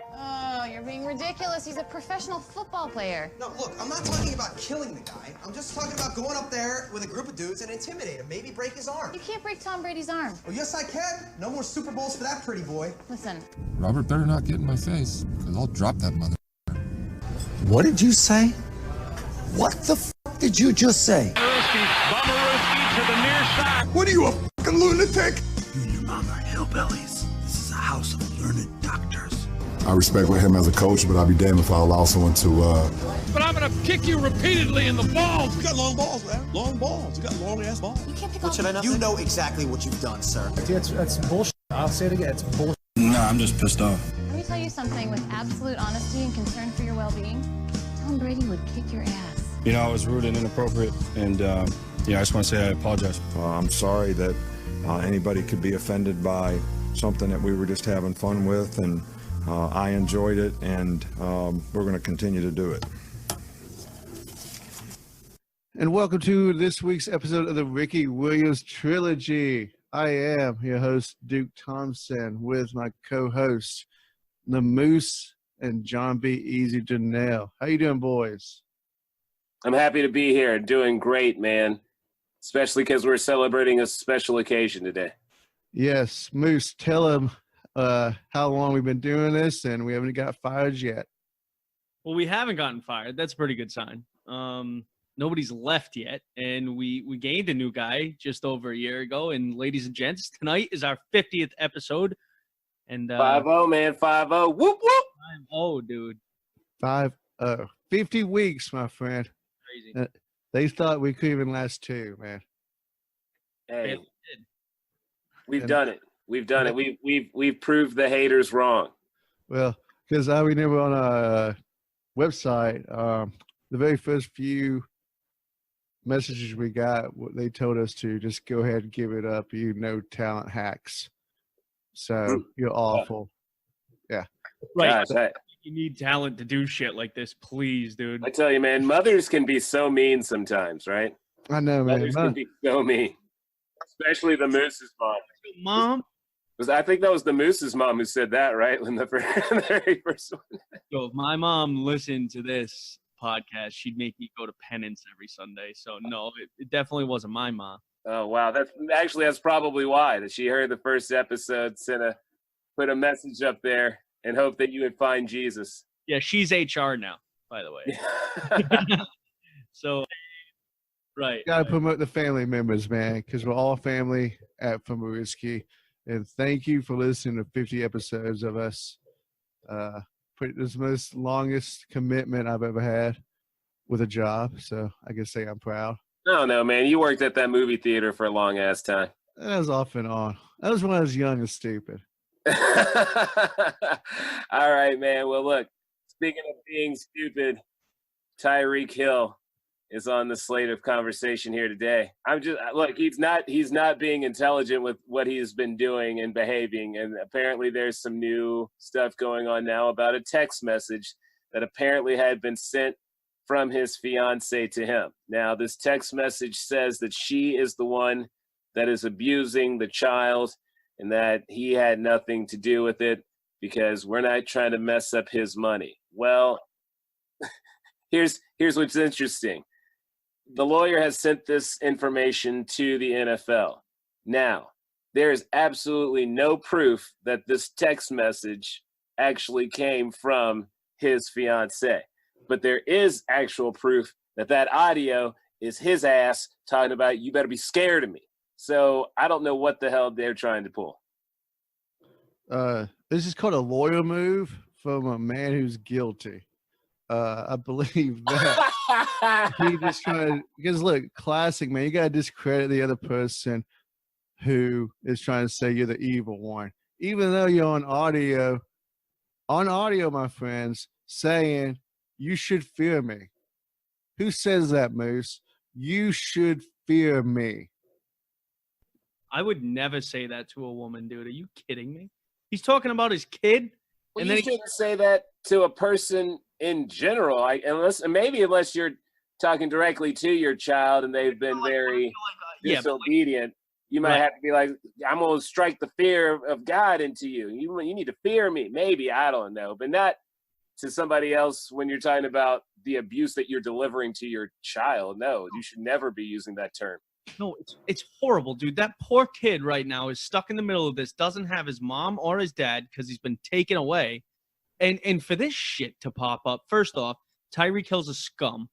Oh, you're being ridiculous. He's a professional football player. No, look, I'm not talking about killing the guy. I'm just talking about going up there with a group of dudes and intimidate him, maybe break his arm. You can't break Tom Brady's arm. Oh, yes, I can. No more Super Bowls for that pretty boy. Listen. Robert better not get in my face, because I'll drop that mother. What did you say? What the f*** did you just say? Bomberowski to the near side. What are you, a fucking lunatic? You and your mom are hillbillies. This is a house of learned doctors. I respect him as a coach, but I'll be damned if I allow someone to, But I'm gonna kick you repeatedly in the balls. You got long balls, man. Long balls. You got long-ass balls. You can't pick What off should I know? You know exactly what you've done, sir. That's bullshit. I'll say it again. It's bullshit. Nah, I'm just pissed off. Let me tell you something with absolute honesty and concern for your well-being. Tom Brady would kick your ass. You know, I was rude and inappropriate, and I just want to say I apologize. I'm sorry that anybody could be offended by something that we were just having fun with, and I enjoyed it, and we're going to continue to do it. And welcome to this week's episode of the Ricky Williams Trilogy. I am your host, Duke Thompson, with my co-hosts, the Moose and John B. Easy Janelle. How you doing, boys? I'm happy to be here. Doing great, man. Especially because we're celebrating a special occasion today. Yes, Moose, tell them how long we've been doing this, and we haven't got fired yet. Well, we haven't gotten fired. That's a pretty good sign. Nobody's left yet, and we gained a new guy just over a year ago. And ladies and gents, tonight is our 50th episode. And 5-0, man, 5-0. Whoop, whoop. 5-0, dude. 5-0. 50 weeks, my friend. Crazy. They thought we couldn't even last 2, man. Hey, we've done it. We've done it. We've proved the haters wrong. Well, because I remember on our website, the very first few messages we got, they told us to just go ahead and give it up. You no talent hacks. So you're awful. Yeah. Right. Gosh, you need talent to do shit like this, please, dude. I tell you, man, mothers can be so mean sometimes, right? I know, man. Mothers can be so mean. Especially the Moose's mom. Mom? I think that was the Moose's mom who said that, right? When the very first one. So if my mom listened to this podcast, she'd make me go to penance every Sunday. So no, it definitely wasn't my mom. Oh wow, that's probably why that she heard the first episode, put a message up there and hope that you would find Jesus. Yeah, she's HR now, by the way. So, right. Got to promote the family members, man, because we're all family at Fumarisky. And thank you for listening to 50 episodes of us. This is the most longest commitment I've ever had with a job. So I can say I'm proud. No, man. You worked at that movie theater for a long ass time. That was off and on. That was when I was young and stupid. All right, man. Well, look, speaking of being stupid, Tyreek Hill is on the slate of conversation here today. He's not being intelligent with what he's been doing and behaving. And apparently there's some new stuff going on now about a text message that apparently had been sent from his fiance to him. Now, this text message says that she is the one that is abusing the child and that he had nothing to do with it because we're not trying to mess up his money. Well, here's what's interesting. The lawyer has sent this information to the NFL. Now, there is absolutely no proof that this text message actually came from his fiance. But there is actual proof that that audio is his ass talking about, you better be scared of me. So I don't know what the hell they're trying to pull. This is called a lawyer move from a man who's guilty. I believe that he just trying to, because look, classic, man, you got to discredit the other person who is trying to say you're the evil one. Even though you're on audio, my friends, saying you should fear me. Who says that, Moose? You should fear me. I would never say that to a woman, dude. Are you kidding me? He's talking about his kid. Well, and you shouldn't say that to a person in general, unless you're talking directly to your child and they've been very disobedient. You might have to be like, I'm going to strike the fear of God into you. You need to fear me. Maybe, I don't know. But not to somebody else when you're talking about the abuse that you're delivering to your child. No, you should never be using that term. No, it's horrible, dude. That poor kid right now is stuck in the middle of this, doesn't have his mom or his dad because he's been taken away. And for this shit to pop up, first off, Tyreek Hill's a scum,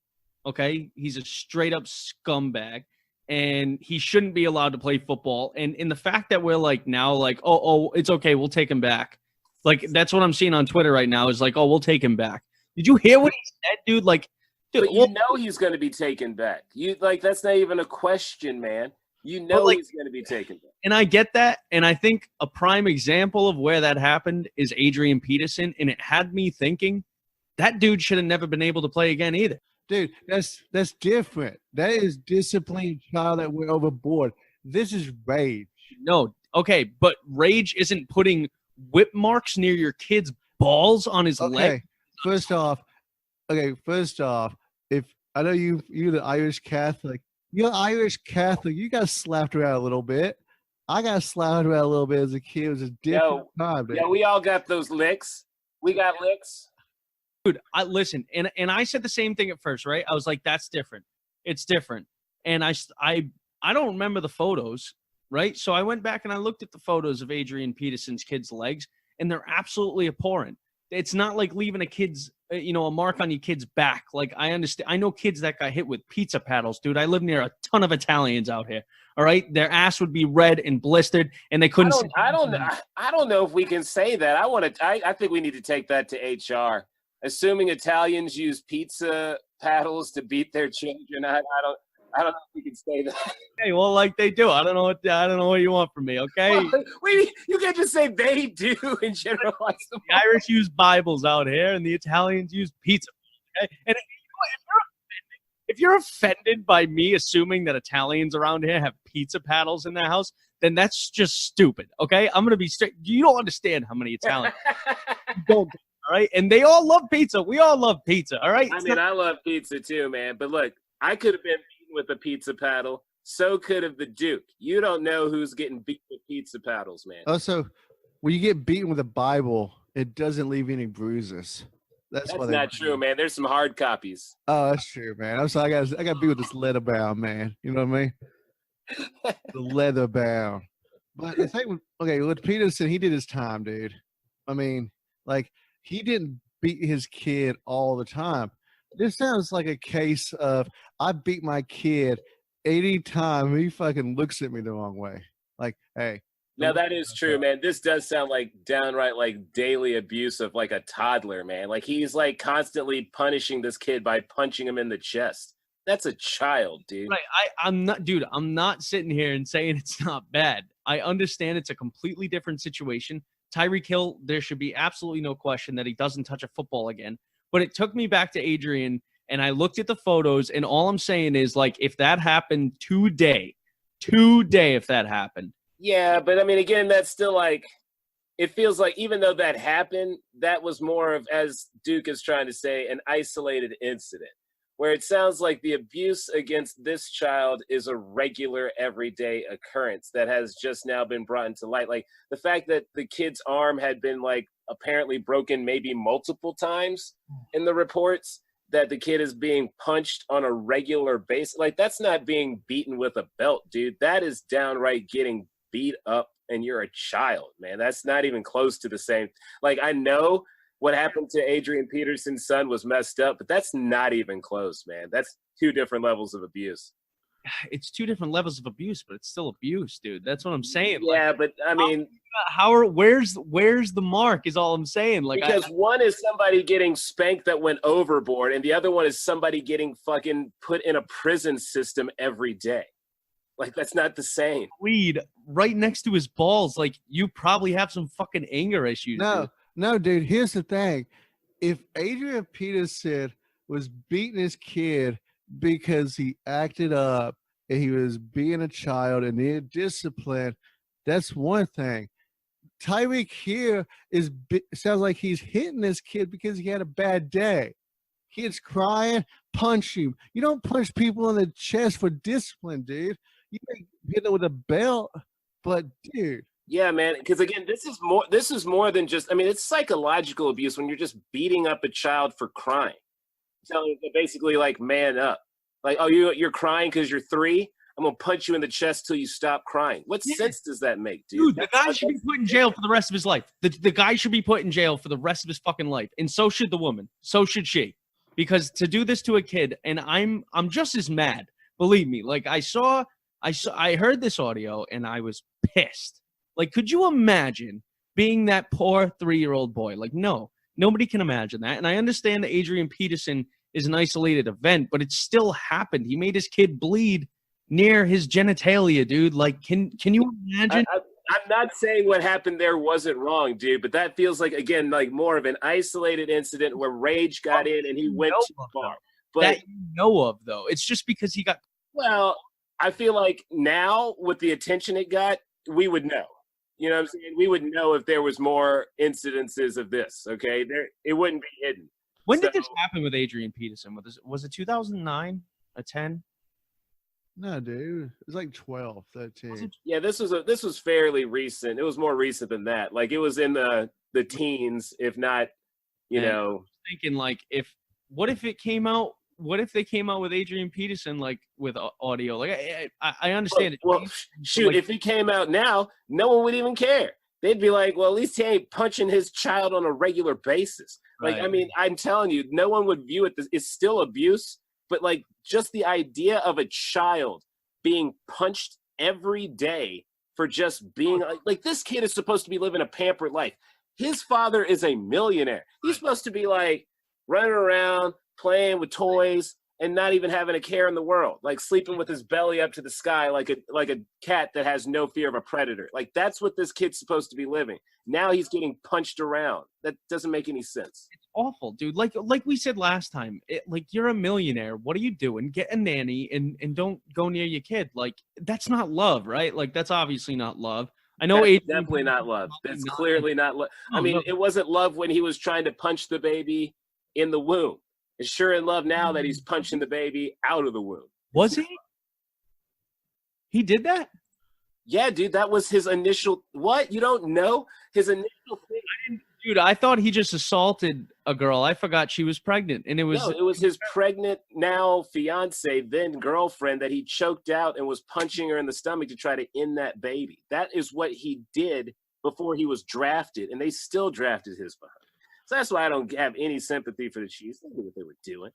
okay? He's a straight-up scumbag, and he shouldn't be allowed to play football. And in the fact that we're like now like, oh, it's okay, we'll take him back. Like, that's what I'm seeing on Twitter right now is like, oh, we'll take him back. Did you hear what he said, dude? Like, dude, but you know he's going to be taken back. You like, that's not even a question, man. You know like, he's going to be taken back. And I get that. And I think a prime example of where that happened is Adrian Peterson. And it had me thinking that dude should have never been able to play again either. Dude, that's different. That is disciplined child that went overboard. This is rage. No, okay, but rage isn't putting whip marks near your kid's balls on his leg. First off, if I know you're the Irish Catholic, you're Irish Catholic, you got slapped around a little bit. I got slapped around a little bit as a kid. It was a different time. Yeah, we all got those licks. We got licks. Dude, listen, and I said the same thing at first, right? I was like, that's different. It's different. And I don't remember the photos, right? So I went back and I looked at the photos of Adrian Peterson's kids' legs, and they're absolutely abhorrent. It's not like leaving a kid's, a mark on your kid's back. Like, I understand. I know kids that got hit with pizza paddles, dude. I live near a ton of Italians out here. All right, their ass would be red and blistered, and they couldn't. I don't know if we can say that. I think we need to take that to HR. Assuming Italians use pizza paddles to beat their children, I don't know if we can say that. Hey, well, like they do. I don't know what you want from me, okay? Well, you can't just say they do and generalize them. The Irish use Bibles out here, and the Italians use pizza. Okay? And if you're offended by me assuming that Italians around here have pizza paddles in their house, then that's just stupid. Okay, I'm gonna be straight. You don't understand how many Italians don't. All right, and they all love pizza. We all love pizza. All right. I love pizza too, man. But look, I could have been beaten with a pizza paddle. So could have the Duke. You don't know who's getting beat with pizza paddles, man. Also, when you get beaten with a Bible, it doesn't leave any bruises. That's not true, man. There's some hard copies. Oh, that's true, man. I'm sorry, I got beat with this leather bound, man. You know what I mean? The leather bound. But the thing, with Peterson, he did his time, dude. I mean, like, he didn't beat his kid all the time. This sounds like a case of I beat my kid any time he fucking looks at me the wrong way. Like, hey. Now, that is true, man. This does sound like downright like daily abuse of like a toddler, man. Like he's like constantly punishing this kid by punching him in the chest. That's a child, dude. Right. I'm not sitting here and saying it's not bad. I understand it's a completely different situation. Tyreek Hill, there should be absolutely no question that he doesn't touch a football again. But it took me back to Adrian, and I looked at the photos, and all I'm saying is, like, if that happened today, if that happened. Yeah, but I mean, again, that's still like, it feels like even though that happened, that was more of, as Duke is trying to say, an isolated incident. Where it sounds like the abuse against this child is a regular, everyday occurrence that has just now been brought into light. Like the fact that the kid's arm had been like apparently broken maybe multiple times in the reports, that the kid is being punched on a regular basis. Like that's not being beaten with a belt, dude. That is downright getting beat up, and you're a child, man. That's not even close to the same. Like I know what happened to Adrian Peterson's son was messed up, but that's not even close, man. That's two different levels of abuse. It's two different levels of abuse, but it's still abuse, dude. That's what I'm saying. Yeah, like, but I mean, where's the mark is all I'm saying. Like, because one is somebody getting spanked that went overboard, and the other one is somebody getting fucking put in a prison system every day. Like, that's not the same. Weed right next to his balls. Like, you probably have some fucking anger issues. No, dude, here's the thing. If Adrian Peterson was beating his kid because he acted up and he was being a child and needed discipline, that's one thing. Tyreek here sounds like he's hitting this kid because he had a bad day. Kid's crying, punch him. You don't punch people in the chest for discipline, dude. You ain't hitting it with a belt, but dude. Yeah, man. Because again, this is more than just. I mean, it's psychological abuse when you're just beating up a child for crying. Telling them basically like man up. Like, oh, you're crying because you're 3. I'm gonna punch you in the chest till you stop crying. What sense does that make, dude? Dude, the guy should be put in jail for the rest of his life. The guy should be put in jail for the rest of his fucking life, and so should the woman. So should she, because to do this to a kid, and I'm just as mad. Believe me. Like I heard this audio, and I was pissed. Like, could you imagine being that poor 3-year-old boy? Like, no, nobody can imagine that. And I understand that Adrian Peterson is an isolated event, but it still happened. He made his kid bleed near his genitalia, dude. Like, can you imagine? I'm not saying what happened there wasn't wrong, dude, but that feels like, again, like more of an isolated incident where rage got in and he went too far. But that you know of, though. It's just because he got. Well, I feel like now with the attention it got, we would know. You know what I'm saying? We would know if there was more incidences of this. Okay, it wouldn't be hidden. When did this happen with Adrian Peterson? Was it 2009? A 10? No, dude. It was like 12, 13. Yeah, this was fairly recent. It was more recent than that. Like it was in the teens, if not, you know. Thinking like what if it came out? What if they came out with Adrian Peterson like with audio? Like I understand it. Well, shoot, if he came out now, no one would even care. They'd be like, well, at least he ain't punching his child on a regular basis. Like, I mean, I'm telling you, no one would view it. It's still abuse, but like just the idea of a child being punched every day for just being like this kid is supposed to be living a pampered life. His father is a millionaire. He's supposed to be like running around, playing with toys, and not even having a care in the world, like sleeping with his belly up to the sky like a cat that has no fear of a predator. Like that's what this kid's supposed to be living. Now he's getting punched around. That doesn't make any sense. It's awful, dude. Like we said last time, like you're a millionaire. What are you doing? Get a nanny and don't go near your kid. Like that's not love, right? Like that's obviously not love. I know it's definitely not love. That's clearly not love. I mean, it wasn't love when he was trying to punch the baby in the womb. It's sure in love now that he's punching the baby out of the womb. Was he? He did that? Yeah, dude, that was his initial. What? You don't know his initial thing? Dude, I thought he just assaulted a girl. I forgot she was pregnant, and it was his pregnant now fiance, then girlfriend, that he choked out and was punching her in the stomach to try to end that baby. That is what he did before he was drafted, and they still drafted his behind. So that's why I don't have any sympathy for the Chiefs. They knew what they were doing.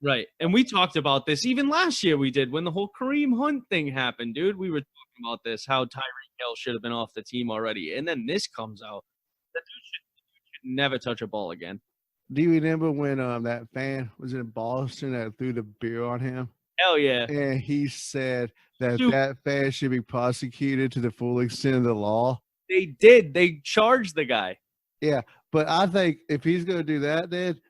Right. And we talked about this even last year we did when the whole Kareem Hunt thing happened, dude. We were talking about this, how Tyreek Hill should have been off the team already. And then this comes out. That dude should never touch a ball again. Do you remember when that fan was in Boston that threw the beer on him? Hell yeah. And he said that that fan should be prosecuted to the full extent of the law. They did. They charged the guy. Yeah. But I think if he's going to do that, then,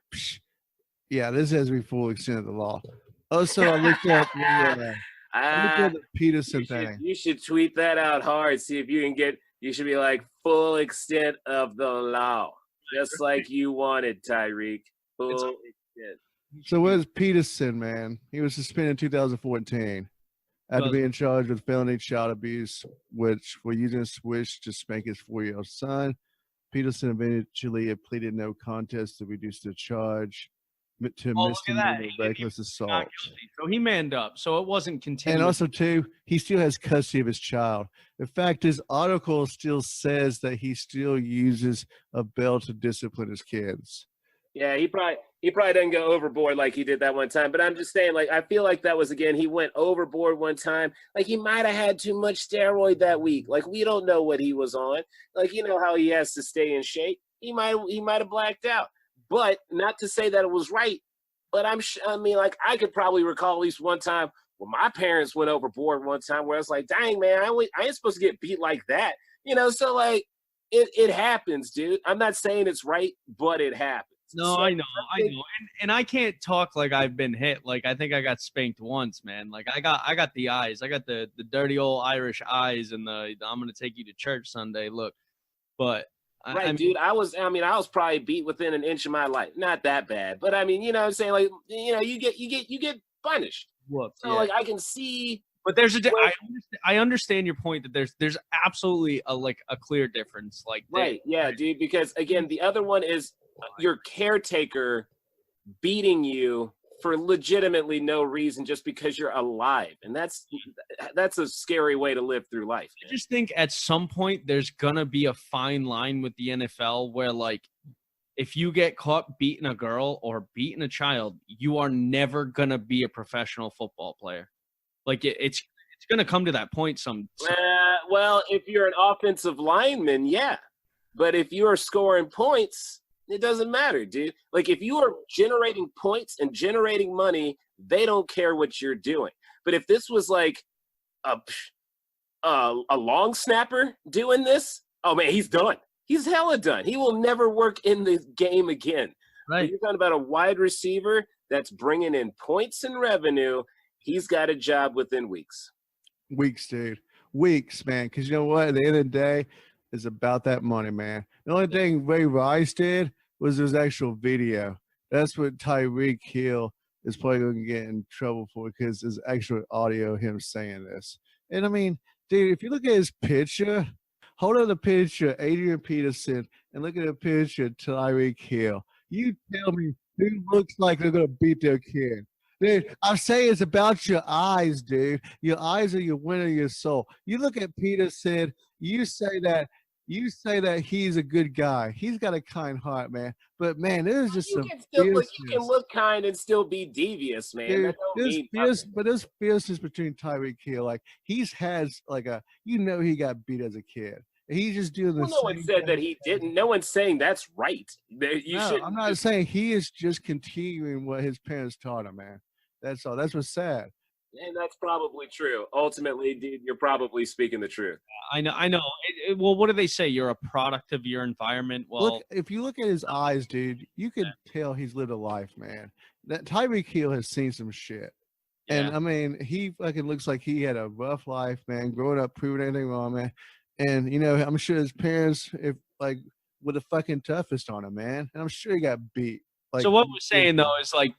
yeah, this has to be full extent of the law. Also, I looked at the Peterson thing. You should tweet that out hard. See if you can get. You should be like full extent of the law, just like you wanted, Tyreek. Full extent. So where's Peterson, man? He was suspended in 2014 after being charged with felony child abuse, which were using a switch to spank his 4-year-old son. Peterson eventually pleaded no contest to reduce the charge to misdemeanor reckless assault. So he manned up. So it wasn't continuous. And also, too, he still has custody of his child. In fact, his article still says that he still uses a belt to discipline his kids. Yeah, he probably doesn't go overboard like he did that one time. But I'm just saying, like, I feel like that was, again, he went overboard one time. Like, he might have had too much steroid that week. Like, we don't know what he was on. Like, you know how he has to stay in shape. He might have blacked out. But not to say that it was right. But I mean, like, I could probably recall at least one time when my parents went overboard one time where it's like, dang, man, I ain't supposed to get beat like that. You know, so, like, it happens, dude. I'm not saying it's right, but it happens. No, so, I know. And I can't talk like I've been hit. Like, I think I got spanked once, man. Like, I got the eyes. I got the dirty old Irish eyes and the I'm going to take you to church Sunday look. But right, dude, I was probably beat within an inch of my life. Not that bad. But I mean, you know what I'm saying? Like, you know, you get punished. Whoops, so like I can see But I understand your point that there's absolutely a clear difference. Like right, yeah, dude. Because again, the other one is your caretaker beating you for legitimately no reason, just because you're alive, and that's a scary way to live through life. I just think at some point there's gonna be a fine line with the NFL where, like, if you get caught beating a girl or beating a child, you are never gonna be a professional football player. Like it's gonna come to that point. Well, if you're an offensive lineman, yeah, but if you are scoring points, it doesn't matter, dude. Like, if you are generating points and generating money, they don't care what you're doing. But if this was like a long snapper doing this, oh man, he's done. He's hella done. He will never work in the game again. Right. But you're talking about a wide receiver that's bringing in points and revenue. He's got a job within weeks. Weeks, dude. Weeks, man. Because you know what? At the end of the day, it's about that money, man. The only thing Ray Rice did was his actual video. That's what Tyreek Hill is probably going to get in trouble for, because there's actual audio of him saying this. And I mean, dude, if you look at his picture, hold up the picture, Adrian Peterson, and look at the picture, Tyreek Hill. You tell me who looks like they're going to beat their kid. Dude, I'm saying it's about your eyes, dude. Your eyes are your winner of your soul. You look at Peterson, you say that he's a good guy. He's got a kind heart, man. But man, there's just some fierceness. You can look kind and still be devious, man. Dude, there's fierceness between Tyreek Hill. Like, he's has he got beat as a kid. He's just doing the same. No one said that he didn't. No one's saying that's right. I'm not saying he is just continuing what his parents taught him, man. That's all. That's what's sad. And that's probably true. Ultimately, dude, you're probably speaking the truth. I know. Well, what do they say? You're a product of your environment. Well, look, if you look at his eyes, dude, you could tell he's lived a life, man. That Tyreek Hill has seen some shit. Yeah. And I mean, he fucking looks like he had a rough life, man, growing up, proving anything wrong, man. And, you know, I'm sure his parents, were the fucking toughest on him, man. And I'm sure he got beat. Like, so what we're saying, though, is like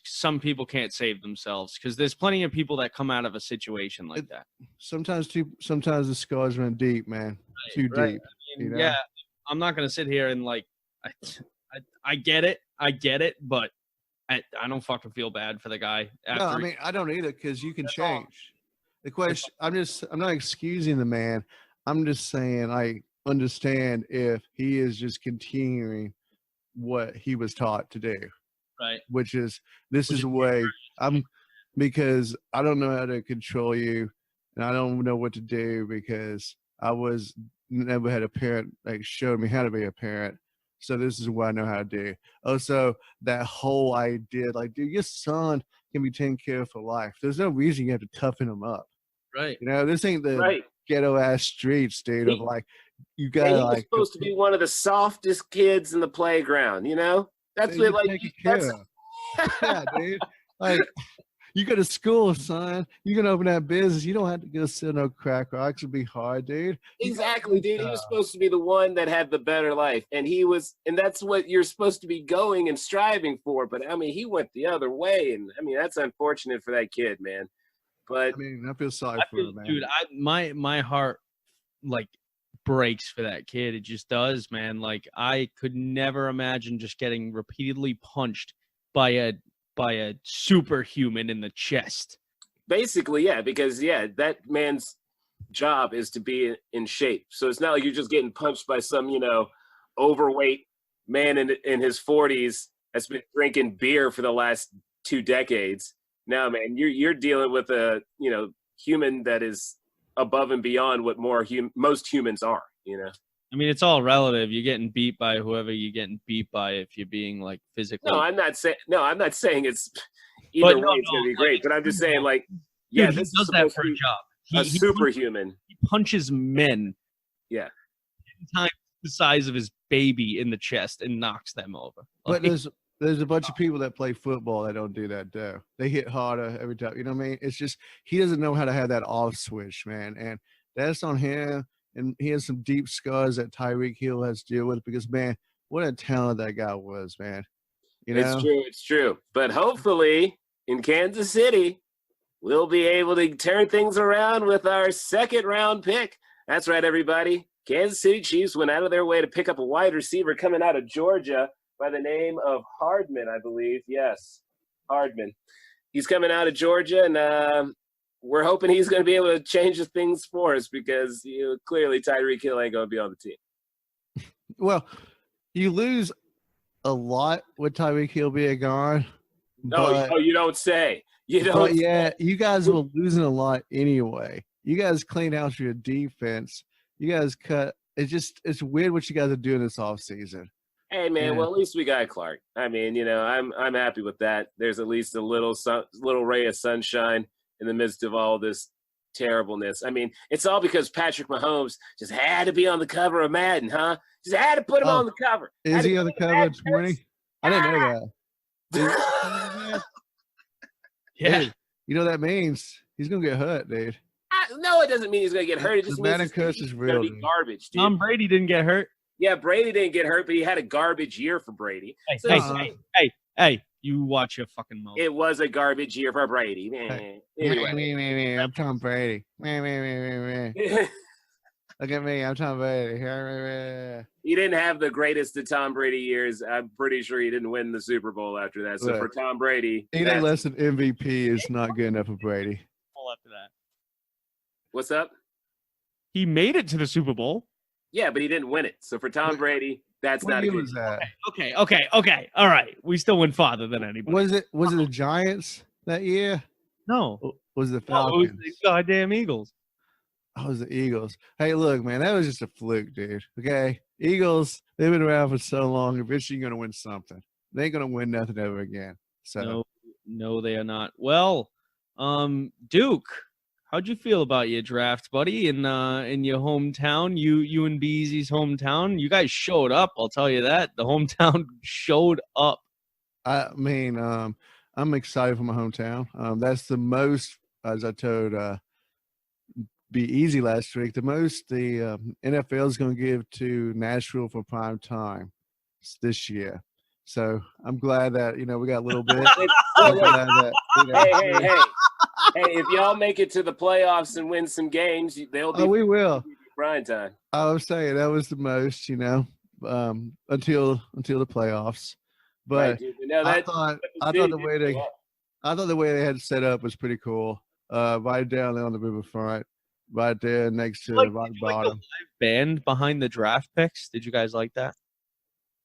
some people can't save themselves, because there's plenty of people that come out of a situation like that. Sometimes the scars run deep, man. Right, too deep. I mean, you know? Yeah, I'm not going to sit here and I get it, but I don't fucking feel bad for the guy. No, I mean, I don't either, because you can change. The question, I'm not excusing the man. I'm just saying I understand if he is just continuing what he was taught to do, right? Which is the way because I don't know how to control you, and I don't know what to do, because I never had a parent showed me how to be a parent. So this is what I know how to do. Also, that whole idea, dude, your son can be taken care of for life. There's no reason you have to toughen him up, right? You know, this ain't the ghetto ass streets, dude. You gotta he's supposed to be one of the softest kids in the playground, you know? That's what yeah, dude. You go to school, son. You can open that business. You don't have to go sell no crack rocks. It'd be hard, dude. Exactly, dude. He was supposed to be the one that had the better life. And that's what you're supposed to be going and striving for. But I mean, he went the other way. And I mean, that's unfortunate for that kid, man. But I mean, I feel sorry for him, man. Dude, my heart breaks for that kid. It just does, man. I could never imagine just getting repeatedly punched by a superhuman in the chest. Basically, yeah, because that man's job is to be in shape. So it's not like you're just getting punched by some, overweight man in his 40s that's been drinking beer for the last 2 decades. No, man, you're dealing with a human that is above and beyond what most humans are. I mean, it's all relative. You're getting beat by whoever you're getting beat by if you're being physically. No, I'm not saying it's either way. It's gonna be great, but I'm just saying he does that for a job. He's superhuman. He punches men. Yeah. 10 times the size of his baby in the chest and knocks them over. But there's a bunch of people that play football that don't do that, though. They hit harder every time. You know what I mean? It's just he doesn't know how to have that off switch, man. And that's on him. And he has some deep scars that Tyreek Hill has to deal with, because, man, what a talent that guy was, man. It's true. But hopefully in Kansas City, we'll be able to turn things around with our second round pick. That's right, everybody. Kansas City Chiefs went out of their way to pick up a wide receiver coming out of Georgia by the name of Hardman, I believe. Yes, Hardman. He's coming out of Georgia, and we're hoping he's going to be able to change things for us because clearly Tyreek Hill ain't going to be on the team. Well, you lose a lot with Tyreek Hill being gone. Oh, you don't say. You don't. Yeah, you guys were losing a lot anyway. You guys cleaned out your defense. You guys cut. It's weird what you guys are doing this offseason. Hey man, well at least we got Clark. I mean, I'm happy with that. There's at least a little ray of sunshine in the midst of all this terribleness. I mean, it's all because Patrick Mahomes just had to be on the cover of Madden, huh? Just had to put him on the cover. Is he on the cover of 20? I didn't know that. Yeah. Dude, you know what that means? He's gonna get hurt, dude. No, it doesn't mean he's gonna get hurt. It just means Madden curse is real. Be garbage, dude. Tom Brady didn't get hurt. Yeah, Brady didn't get hurt, but he had a garbage year for Brady. Hey, you watch your fucking mouth. It was a garbage year for Brady. Anyway. I'm Tom Brady. Look at me, I'm Tom Brady. He didn't have the greatest of Tom Brady years. I'm pretty sure he didn't win the Super Bowl after that. So for Tom Brady, anything less than MVP is not good enough for Brady. After that, what's up? He made it to the Super Bowl. Yeah, but he didn't win it. So for Tom Brady, that's not a good. Was that? Okay. All right. We still went farther than anybody. Was it the Giants that year? No. Was it the Falcons? It was the goddamn Eagles. Oh, it was the Eagles. Hey, look, man, that was just a fluke, dude. Okay? Eagles, they've been around for so long. Eventually you're going to win something. They ain't going to win nothing ever again. So No, they are not. Well, Duke, how'd you feel about your draft, buddy, in your hometown, you and Beezy's hometown? You guys showed up, I'll tell you that. The hometown showed up. I mean, I'm excited for my hometown. That's the most, as I told Be Easy last week, the most the NFL is going to give to Nashville for prime time this year. So I'm glad that, we got a little bit. Hey, if y'all make it to the playoffs and win some games, they'll be. Oh, we will. Prime time. I was saying that was the most, until the playoffs. But I thought the way they had it set up was pretty cool. Right down there on the riverfront, right there next to the rock bottom. Live band behind the draft picks. Did you guys like that?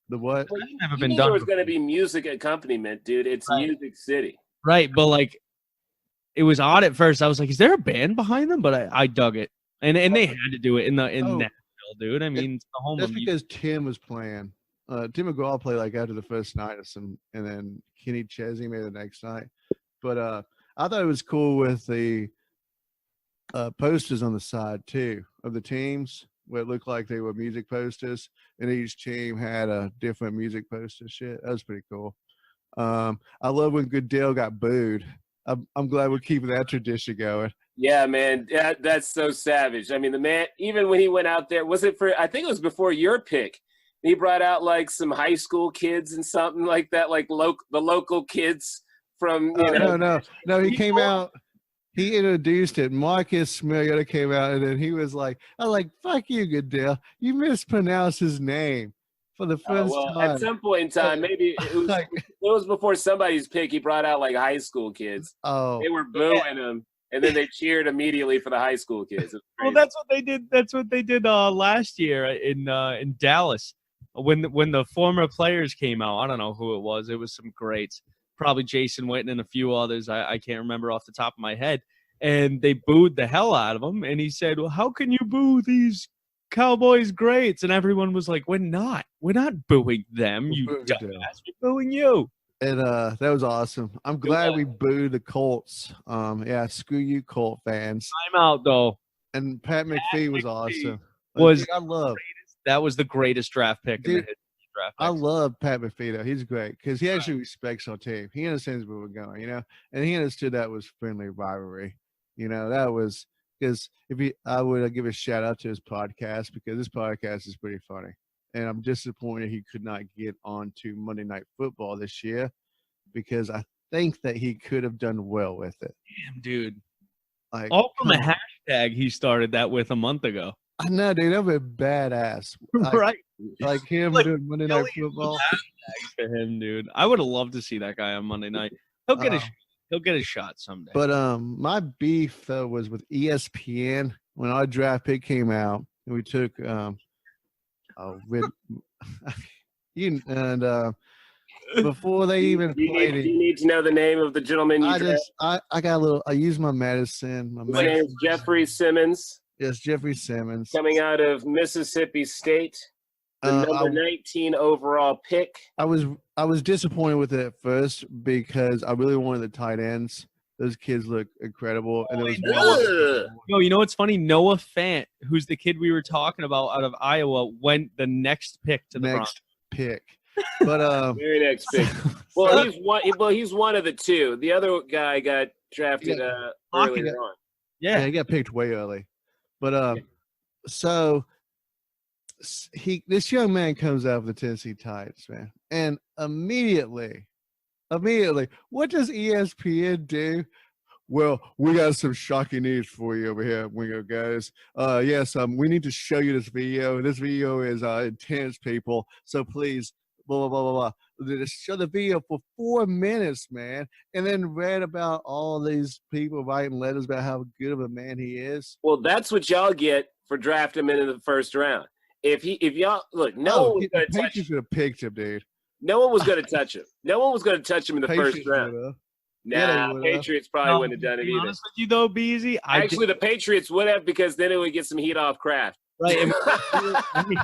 The what? Well, never been done. There was going to be music accompaniment, dude. It's Music City. Right, but it was odd at first. I was like, "Is there a band behind them?" But I dug it, and they had to do it in Nashville, dude. I mean, it's the home. That's because Tim was playing. Tim McGraw played after the first night, and then Kenny Chesney made the next night. But I thought it was cool with the posters on the side too of the teams, where it looked like they were music posters, and each team had a different music poster. Shit, that was pretty cool. I love when Goodell got booed. I'm glad we're keeping that tradition going. Yeah, man, that's so savage. I mean, the man, even when he went out there, was it for? I think it was before your pick. He brought out some high school kids and something like that, the local kids from. No. He came out. He introduced it. Marcus Mariota came out, and then he was like, fuck you, Goodell. You mispronounced his name for the first time. At some point in time, maybe it was before somebody's pick. He brought out high school kids. Oh, they were booing him, and then they cheered immediately for the high school kids. Well, that's what they did. That's what they did last year in Dallas when the former players came out. I don't know who it was. It was some greats. Probably Jason Witten and a few others. I can't remember off the top of my head. And they booed the hell out of him. And he said, "Well, how can you boo these Cowboys greats?" And everyone was like, We're not booing them, you dumbass. We're booing you." And that was awesome. I'm glad we booed the Colts. Screw you, Colt fans. I'm out though. And Pat McPhee was awesome. That was the greatest draft pick in the history. I love Pat McPhee, though. He's great because he actually respects our team. He understands where we're going, and he understood that was friendly rivalry. That was because I would give a shout out to his podcast because this podcast is pretty funny. And I'm disappointed he could not get on to Monday Night Football this year because think that he could have done well with it. Damn, dude. Like, All from a come on. hashtag he started that with a month ago. I know, dude. That would be badass. Like, Right. Like him Like, doing Monday Night Football. For him, dude. I would have loved to see that guy on Monday night. He'll get he'll get a shot someday. But my beef though was with ESPN when our draft pick came out, and we took before they even played it. You need to know the name of the gentleman you drafted. I got a little. I used my medicine. His name is Jeffrey Simmons. Yes, Jeffrey Simmons. Coming out of Mississippi State. The number 19 overall pick. I was disappointed with it at first because I really wanted the tight ends. Those kids look incredible. And Yo, you know what's funny? Noah Fant, who's the kid we were talking about out of Iowa, went the next pick to the Bronx. Pick. But very next pick. Well, he's one of the two. The other guy got drafted earlier on. Yeah, he got picked way early. But so this young man comes out of the Tennessee Titans, man, and immediately, what does ESPN do? Well, we got some shocking news for you over here, Wingo guys. Yes, we need to show you this video. This video is intense, people. So please, blah blah blah blah blah. Just show the video for 4 minutes, man, and then read about all these people writing letters about how good of a man he is. Well, that's what y'all get for drafting him in the first round. If y'all look, no one was going to touch him. Should have picked him, dude. No one was going to touch him. No one was going to touch him in the first round. Nah, Patriots probably wouldn't have done it either. Honest with you though, Beezy, actually the Patriots would have, because then it would get some heat off Kraft. Right,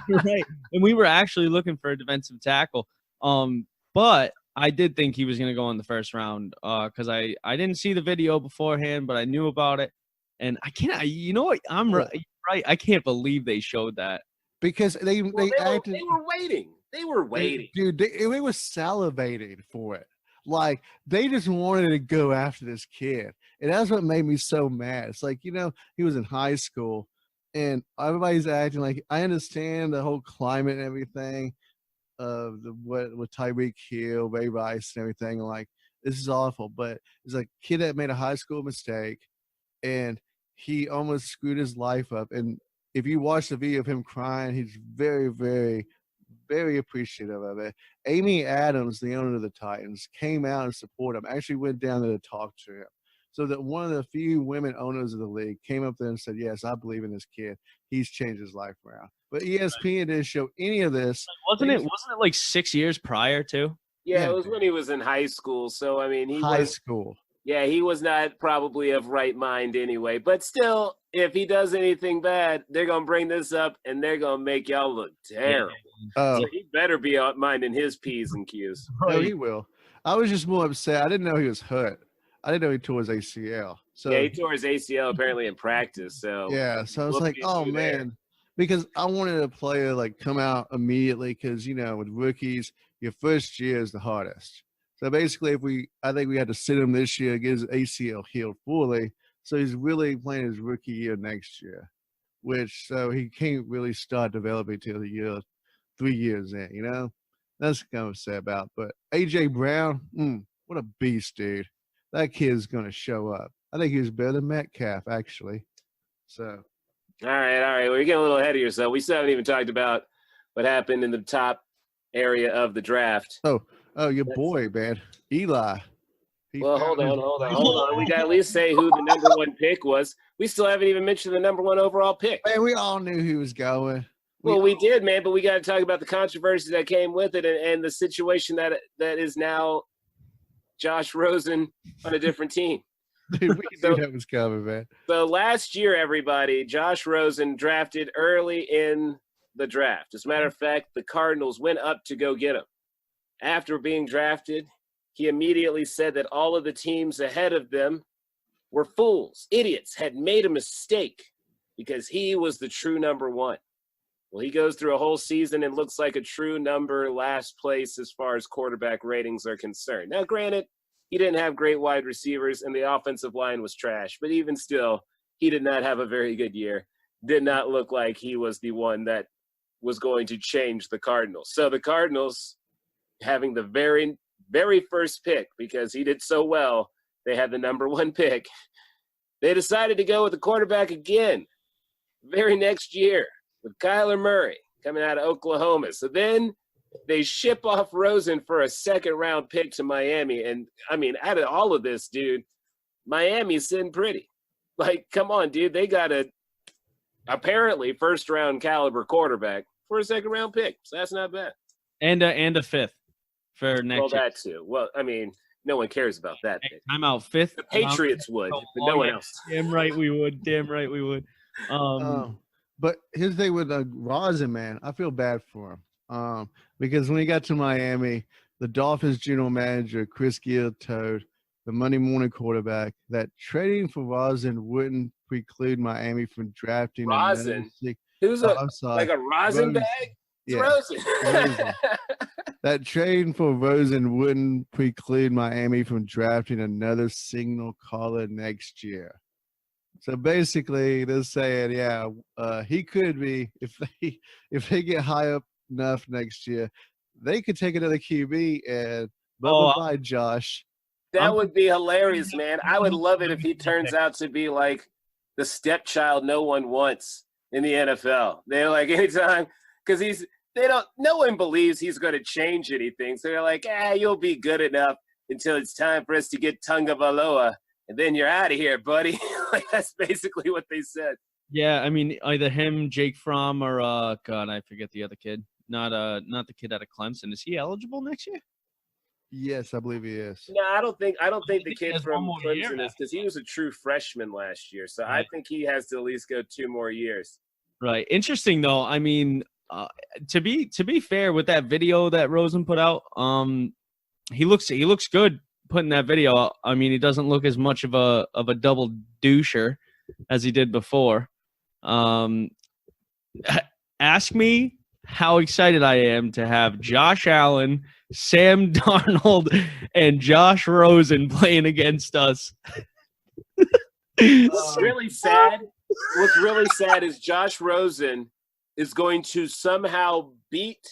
right. And we were actually looking for a defensive tackle. But I did think he was going to go in the first round because I didn't see the video beforehand, but I knew about it. And I can't. You know what? I'm right. I can't believe they showed that. Because they were waiting. They were waiting. Dude, they were salivating for it. Like, they just wanted to go after this kid. And that's what made me so mad. It's like, he was in high school, and everybody's acting like, I understand the whole climate and everything of what Tyreek Hill, Ray Rice, and everything. Like, this is awful. But it's like a kid that made a high school mistake, and he almost screwed his life up. And if you watch the video of him crying, he's very, very, very appreciative of it. Amy Adams, the owner of the Titans, came out and supported him. Actually went down there to talk to him. So that one of the few women owners of the league came up there and said, yes, I believe in this kid. He's changed his life around. But ESPN didn't show any of this. Wasn't it like 6 years prior to? Yeah, it was when he was in high school. So, I mean, high school. Yeah, he was not probably of right mind anyway. But still, if he does anything bad, they're going to bring this up, and they're going to make y'all look terrible. So he better be minding his P's and Q's. No, he will. I was just more upset. I didn't know he was hurt. I didn't know he tore his ACL. So yeah, he tore his ACL apparently in practice. So yeah, so I was like, oh man, because I wanted a player like come out immediately because with rookies, your first year is the hardest. So basically, I think we had to sit him this year, get his ACL healed fully, so he's really playing his rookie year next year, so he can't really start developing till the year 3 years in. That's kind of sad about. But AJ Brown, what a beast, dude. That kid's going to show up. I think he was better than Metcalf, actually. So. All right. Well, you're getting a little ahead of yourself. We still haven't even talked about what happened in the top area of the draft. Oh, your boy, man. Eli. Well, hold on. We got to at least say who the number one pick was. We still haven't even mentioned the number one overall pick. Man, we all knew who was going. We did, man, but we got to talk about the controversy that came with it and the situation that is now Josh Rosen on a different team. Dude, we knew that was coming, man. So last year, everybody, Josh Rosen drafted early in the draft. As a matter of fact, the Cardinals went up to go get him. After being drafted, he immediately said that all of the teams ahead of them were fools, idiots, had made a mistake because he was the true number one. Well, he goes through a whole season and looks like a true number last place as far as quarterback ratings are concerned. Now, granted, he didn't have great wide receivers and the offensive line was trash, but even still, he did not have a very good year. Did not look like he was the one that was going to change the Cardinals. So the Cardinals, having the very very first pick, because he did so well, they had the number 1 pick. They decided to go with the quarterback again, very next year, with Kyler Murray coming out of Oklahoma. So then they ship off Rosen for a 2nd-round pick to Miami. And, I mean, out of all of this, dude, Miami's sitting pretty. Like, come on, dude. They got a apparently 1st-round caliber quarterback for a 2nd-round pick. So that's not bad. And a 5th for next Well, year. that too. Well, I mean, no one cares about that. Hey, I'm out 5th. The Patriots would, but no one else. Damn right we would. Damn right we would. But here's the thing with Rosen, man. I feel bad for him. Because when he got to Miami, the Dolphins general manager, Chris Gill, told the Monday morning quarterback that trading for Rosen wouldn't preclude Miami from drafting Rosen? Who's like a Rosen bag? It's Rosen. Rosen. That trading for Rosen wouldn't preclude Miami from drafting another signal caller next year. So basically, they're saying, he could be, if they get high up enough next year, they could take another QB and bye Josh. That would be hilarious, man. I would love it if he turns out to be like the stepchild no one wants in the NFL. They're like, anytime, because no one believes he's going to change anything. So they're like, you'll be good enough until it's time for us to get Tagovailoa, and then you're out of here, buddy. Like, that's basically what they said. Yeah, I mean, either him, Jake Fromm, or God, I forget the other kid. Not the kid out of Clemson. Is he eligible next year? Yes, I believe he is. No, I don't think the kid from Clemson is, because he was a true freshman last year. So I think he has to at least go 2 more years. Right. Interesting though. I mean, to be fair with that video that Rosen put out, he looks good putting that video out. I mean, he doesn't look as much of a double doucher as he did before. Ask me how excited I am to have Josh Allen, Sam Darnold, and Josh Rosen playing against us. What's really sad is Josh Rosen is going to somehow beat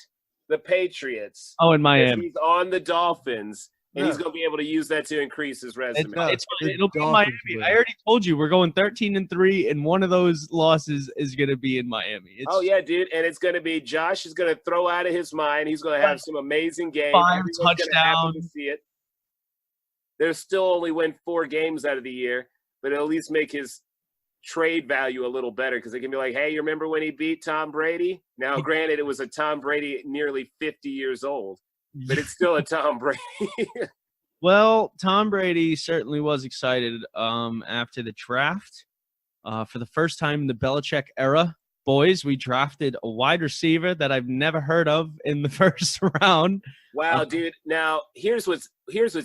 the Patriots. Oh, in Miami. He's on the Dolphins, and he's going to be able to use that to increase his resume. It's fine. It'll be Miami. I already told you we're going 13-3, and one of those losses is going to be in Miami. Oh yeah, dude, and it's going to be Josh is going to throw out of his mind. He's going to have some amazing games. 5 touchdowns. To see it. They'll still only win 4 games out of the year, but it'll at least make his trade value a little better, because they can be like, hey, you remember when he beat Tom Brady? Now, granted, it was a Tom Brady nearly 50 years old, but it's still a Tom Brady. Well, Tom Brady certainly was excited after the draft. For the first time in the Belichick era, boys, we drafted a wide receiver that I've never heard of in the first round. Wow, dude. Now, here's what's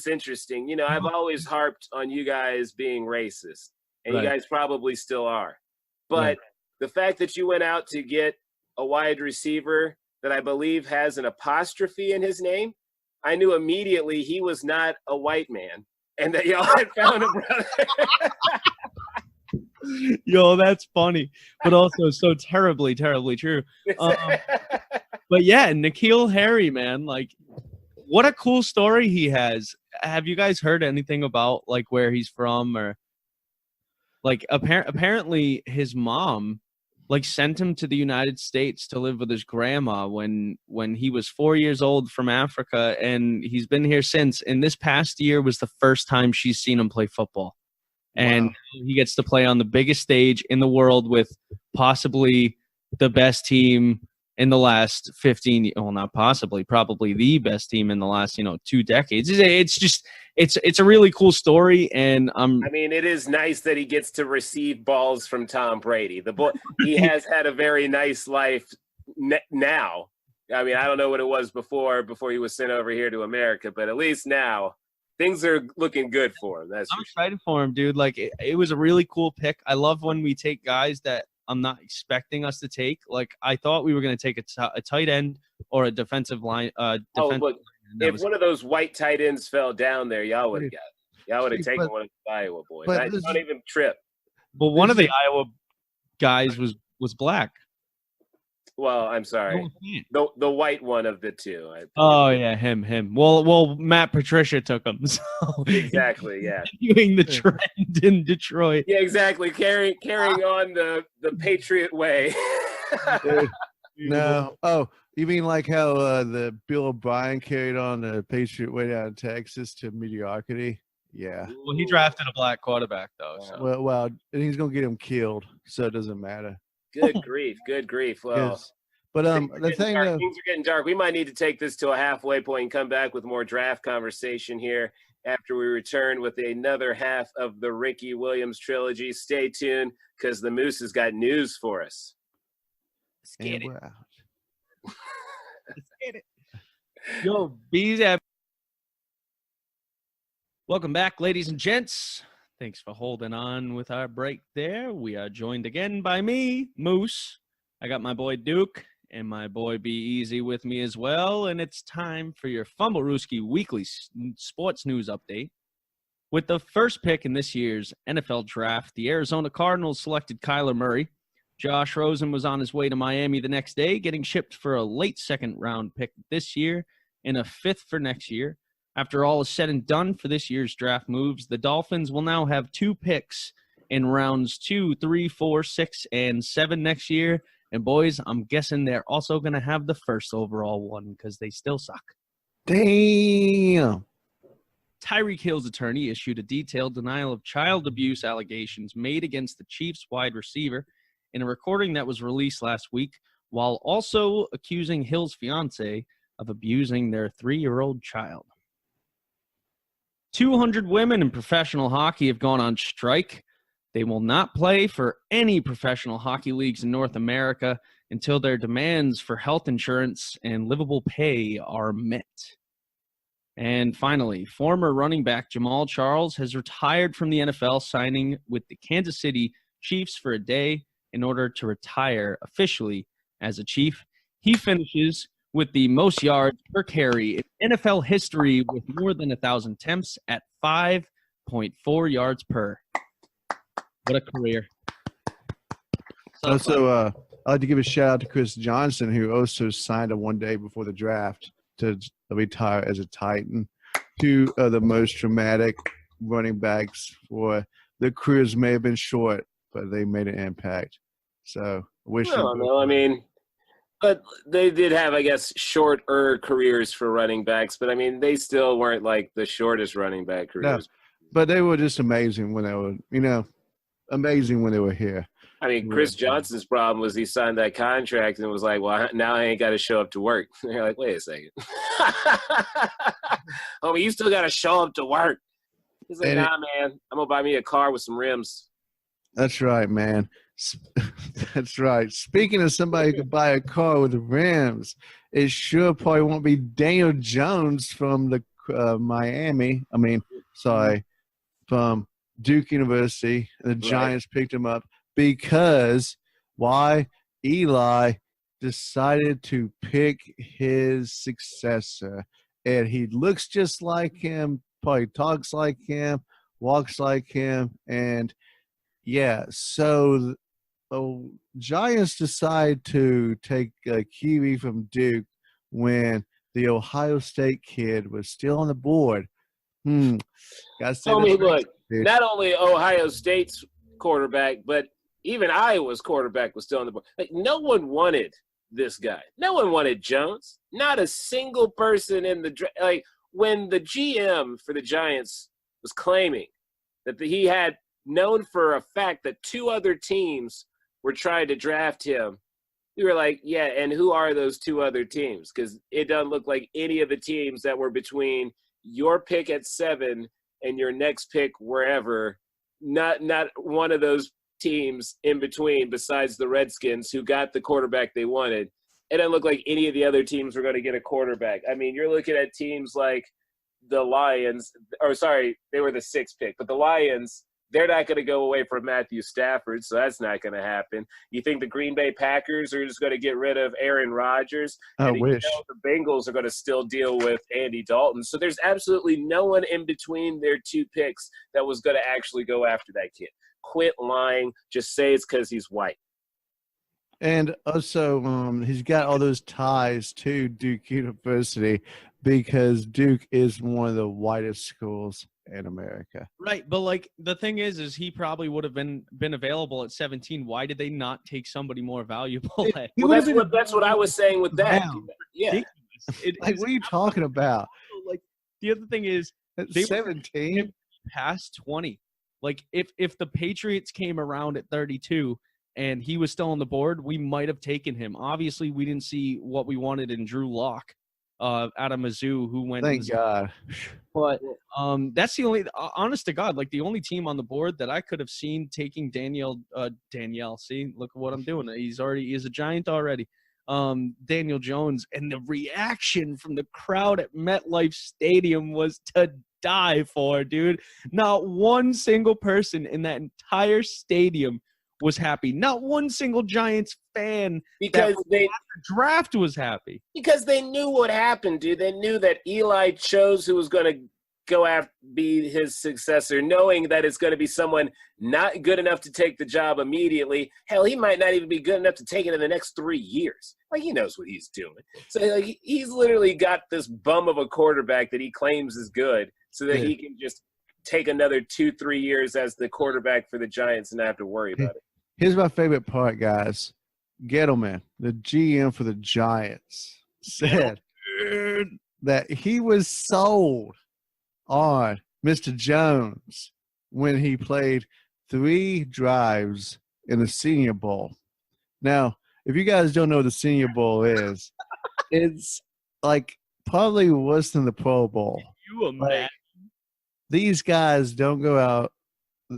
interesting. You know, I've always harped on you guys being racist, and you guys probably still are. But the fact that you went out to get a wide receiver that I believe has an apostrophe in his name, I knew immediately he was not a white man, and that y'all had found a brother. Yo, that's funny, but also so terribly, terribly true. But yeah, N'Keal Harry, man, like, what a cool story he has. Have you guys heard anything about like where he's from, or like apparently his mom like sent him to the United States to live with his grandma when he was 4 years old from Africa, and he's been here since. And this past year was the first time she's seen him play football. And he gets to play on the biggest stage in the world with possibly the best team in the last 15, well, not possibly, probably the best team in the last, 2 decades. It's just, it's a really cool story. And I mean, it is nice that he gets to receive balls from Tom Brady. The boy, he has had a very nice life now. I mean, I don't know what it was before he was sent over here to America, but at least now things are looking good for him. I'm excited for him, dude. Like, it was a really cool pick. I love when we take guys that I'm not expecting us to take. Like, I thought we were going to take a tight end or a defensive line. If one of those white tight ends fell down there, y'all would have got it. Y'all would have taken one of the Iowa boys. I don't even trip. But one of the Iowa guys was black. Well, I'm sorry. The white one of the two. Oh yeah, him. Well, Matt Patricia took him. So exactly, yeah. Continuing the trend in Detroit. Yeah, exactly. Carrying on the Patriot way. No. Oh, you mean like how the Bill O'Brien carried on the Patriot way down in Texas to mediocrity? Yeah. Well, he drafted a black quarterback though. So. Well, and he's gonna get him killed, so it doesn't matter. Good grief. Well, yes. But the thing things are getting dark. We might need to take this to a halfway point and come back with more draft conversation here after we return with another half of the Ricky Williams trilogy. Stay tuned because the Moose has got news for us. Let's get it. Let's get it. Yo, bees have. Welcome back, ladies and gents. Thanks for holding on with our break there. We are joined again by me, Moose. I got my boy Duke and my boy Be Easy with me as well. And it's time for your Fumblerooski Weekly Sports News Update. With the first pick in this year's NFL Draft, the Arizona Cardinals selected Kyler Murray. Josh Rosen was on his way to Miami the next day, getting shipped for a late second-round pick this year and a fifth for next year. After all is said and done for this year's draft moves, the Dolphins will now have 2 picks in rounds 2, 3, 4, 6, and 7 next year. And boys, I'm guessing they're also going to have the first overall one because they still suck. Damn. Tyreek Hill's attorney issued a detailed denial of child abuse allegations made against the Chiefs wide receiver in a recording that was released last week, while also accusing Hill's fiance of abusing their 3-year-old child. 200 women in professional hockey have gone on strike. They will not play for any professional hockey leagues in North America until their demands for health insurance and livable pay are met. And finally, former running back Jamal Charles has retired from the NFL, signing with the Kansas City Chiefs for a day in order to retire officially as a Chief. He finishes with the most yards per carry in NFL history with more than 1,000 attempts at 5.4 yards per. What a career. Also, I'd like to give a shout out to Chris Johnson, who also signed a one day before the draft to retire as a Titan. 2 of the most dramatic running backs for their careers may have been short, but they made an impact. So I wish but they did have, I guess, shorter careers for running backs, but I mean, they still weren't like the shortest running back careers. No, but they were just amazing when they were, amazing when they were here. I mean, Chris Johnson's problem was he signed that contract and was like, well, now I ain't got to show up to work. And you're like, wait a second. Homie, you still got to show up to work. He's like, nah, man, I'm going to buy me a car with some rims. That's right, man. That's right. Speaking of somebody who could buy a car with rims, it sure probably won't be Daniel Jones from the from Duke University. The Giants picked him up because why? Eli decided to pick his successor, and he looks just like him, probably talks like him, walks like him, and yeah, so Giants decide to take a QB from Duke when the Ohio State kid was still on the board. Look, not only Ohio State's quarterback, but even Iowa's quarterback was still on the board. Like, no one wanted this guy. No one wanted Jones. Not a single person in the draft. Like, when the GM for the Giants was claiming that he had known for a fact that 2 other teams were trying to draft him, we were like, yeah, and who are those 2 other teams? Because it doesn't look like any of the teams that were between your pick at 7 and your next pick wherever, not one of those teams in between besides the Redskins who got the quarterback they wanted. It doesn't look like any of the other teams were going to get a quarterback. I mean, you're looking at teams like the Lions – or sorry, they were the 6th pick. But the Lions – they're not going to go away from Matthew Stafford, so that's not going to happen. You think the Green Bay Packers are just going to get rid of Aaron Rodgers? I wish. The Bengals are going to still deal with Andy Dalton. So there's absolutely no one in between their 2 picks that was going to actually go after that kid. Quit lying. Just say it's because he's white. And also, he's got all those ties to Duke University because Duke is one of the whitest schools in America. Right, but like the thing is he probably would have been available at 17. Why did they not take somebody more valuable? Well, that's what I was saying with that. Yeah. Like, what are you talking about? Like, the other thing is At they 17? past 20. Like, if the Patriots came around at 32 and he was still on the board, we might have taken him. Obviously, we didn't see what we wanted in Drew Lock out of Mizzou, who went. Thank God. But that's the only, honest to God, like the only team on the board that I could have seen taking Danielle. See, look at what I'm doing. He's a Giant already. Daniel Jones, and the reaction from the crowd at MetLife Stadium was to die for, dude. Not one single person in that entire stadium was happy. Not one single Giants fan because the draft was happy. Because they knew what happened, dude. They knew that Eli chose who was going to go after be his successor, knowing that it's going to be someone not good enough to take the job immediately. Hell, he might not even be good enough to take it in the next 3 years. Like, he knows what he's doing. So like, he's literally got this bum of a quarterback that he claims is good so that he can just take another 2-3 years as the quarterback for the Giants and not have to worry about it. Here's my favorite part, guys. Gettleman, the GM for the Giants, said that he was sold on Mr. Jones when he played 3 drives in the Senior Bowl. Now, if you guys don't know what the Senior Bowl is, it's like probably worse than the Pro Bowl. You imagine? These guys don't go out.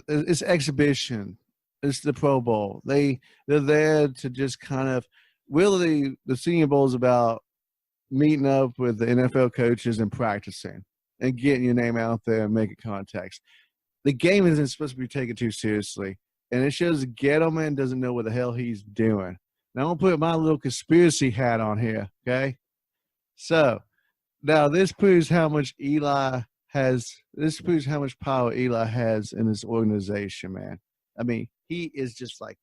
It's exhibition. It's the Pro Bowl. They're there to just kind of really, the Senior Bowl is about meeting up with the NFL coaches and practicing and getting your name out there and making contacts. The game isn't supposed to be taken too seriously, and it shows Gettleman doesn't know what the hell he's doing. Now, I'm going to put my little conspiracy hat on here, okay? So, now this proves how much this proves how much power Eli has in his organization, man. I mean, he is just like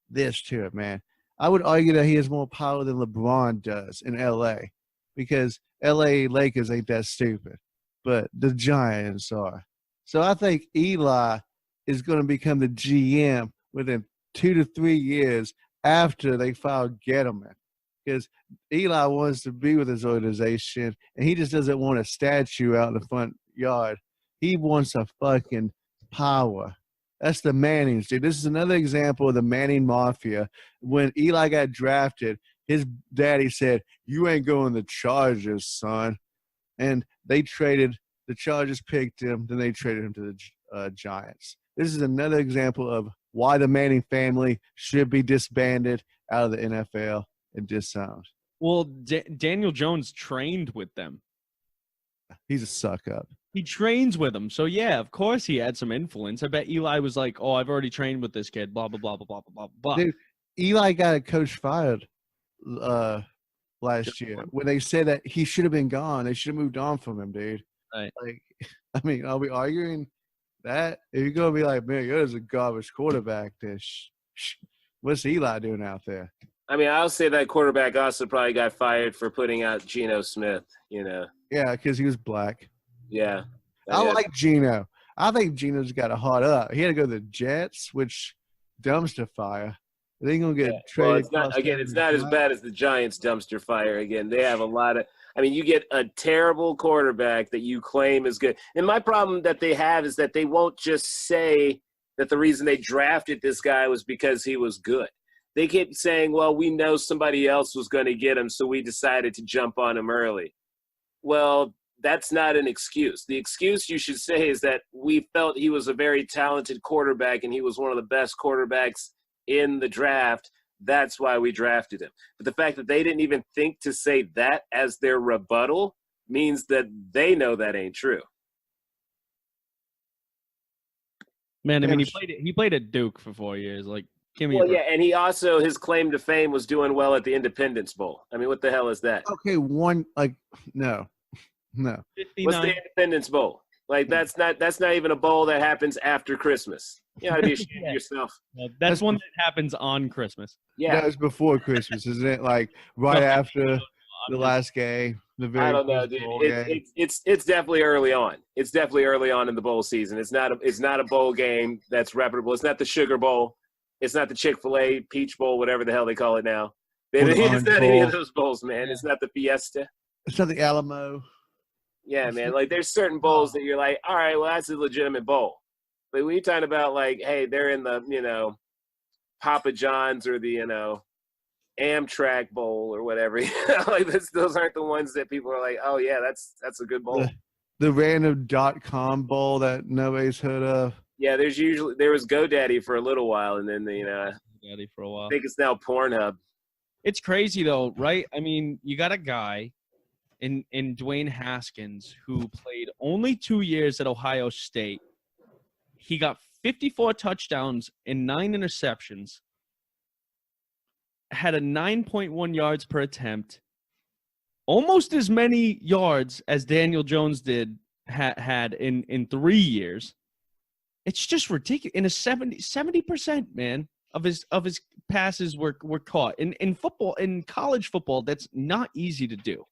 this to it, man. I would argue that he has more power than LeBron does in L.A. because L.A. Lakers ain't that stupid, but the Giants are. So I think Eli is going to become the GM within 2 to 3 years after they file Gettleman, because Eli wants to be with his organization, and he just doesn't want a statue out in the front yard. He wants a fucking power. That's the Mannings, dude. This is another example of the Manning Mafia. When Eli got drafted, his daddy said, "You ain't going to the Chargers, son." And they traded – the Chargers picked him, then they traded him to the Giants. This is another example of why the Manning family should be disbanded out of the NFL and disowned. Well, Daniel Jones trained with them. He's a suck-up. He trains with them. So, yeah, of course he had some influence. I bet Eli was like, oh, I've already trained with this kid, blah, blah, blah, blah, blah, blah, blah. Dude, Eli got a coach fired last year when they said that he should have been gone. They should have moved on from him, dude. Right. Like, I mean, are we arguing that? If you're going to be like, man, you're a garbage quarterback, then what's Eli doing out there? I mean, I'll say that quarterback also probably got fired for putting out Geno Smith, you know. Yeah, because he was black. Yeah. I like Geno. I think Geno's got a hot up. He had to go to the Jets, which dumpster fire. They ain't going to get traded. Well, it's not as bad as the Giants dumpster fire. Again, they have a lot of – I mean, you get a terrible quarterback that you claim is good. And my problem that they have is that they won't just say that the reason they drafted this guy was because he was good. They keep saying, well, we know somebody else was going to get him, so we decided to jump on him early. Well, that's not an excuse. The excuse you should say is that we felt he was a very talented quarterback and he was one of the best quarterbacks in the draft. That's why we drafted him. But the fact that they didn't even think to say that as their rebuttal means that they know that ain't true. Man, I mean, he played at Duke for 4 years. Like, give me a break. Yeah, and he also, his claim to fame was doing well at the Independence Bowl. I mean, what the hell is that? Okay, no. What's the Independence Bowl? Like that's not even a bowl that happens after Christmas. You gotta be ashamed of yourself. Well, that's one that happens on Christmas. Yeah, That was before Christmas, isn't it? Like right after the last game, the very I don't know, first dude. bowl game. It's definitely early on. It's definitely early on in the bowl season. It's not a bowl game that's reputable. It's not the Sugar Bowl. It's not the Chick-fil-A Peach Bowl, whatever the hell they call it now. It's not any of those bowls, man. It's not the Fiesta. It's not the Alamo. Yeah, man. Like there's certain bowls that you're like, all right, well that's a legitimate bowl. But when you're talking about like, hey, they're in the Papa John's or the Amtrak Bowl or whatever. Like those aren't the ones that people are like, oh yeah, that's a good bowl. The random .com bowl that nobody's heard of. Yeah, there was GoDaddy for a little while, and then GoDaddy for a while. I think it's now Pornhub. It's crazy though, right? I mean, you got a guy in Dwayne Haskins who played only 2 years at Ohio State. He got 54 touchdowns and 9 interceptions. Had a 9.1 yards per attempt. Almost as many yards as Daniel Jones had in 3 years. It's just ridiculous. In a 70%, man, of his passes were caught. In football, in college football, that's not easy to do.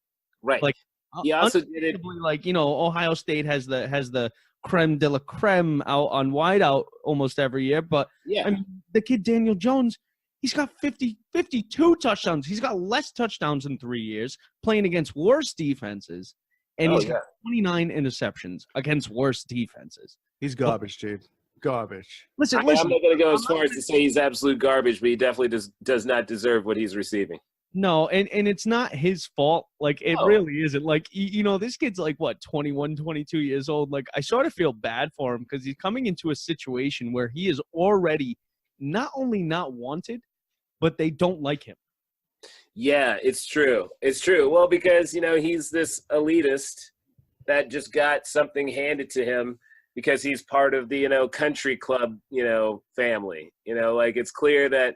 Right. Like he also did it. Like Ohio State has the creme de la creme out on wideout almost every year, but yeah, I mean the kid Daniel Jones, he's got 52 touchdowns. He's got less touchdowns in 3 years playing against worse defenses, and he's got 29 interceptions against worse defenses. He's garbage, dude. Garbage. Listen. I'm not going to go as far as to say he's absolute garbage, but he definitely does not deserve what he's receiving. No, and it's not his fault. Like, it really isn't. Like, this kid's like, what, 21, 22 years old? Like, I sort of feel bad for him because he's coming into a situation where he is already not only not wanted, but they don't like him. Yeah, it's true. It's true. Well, because, he's this elitist that just got something handed to him because he's part of the, country club, family. Like, it's clear that,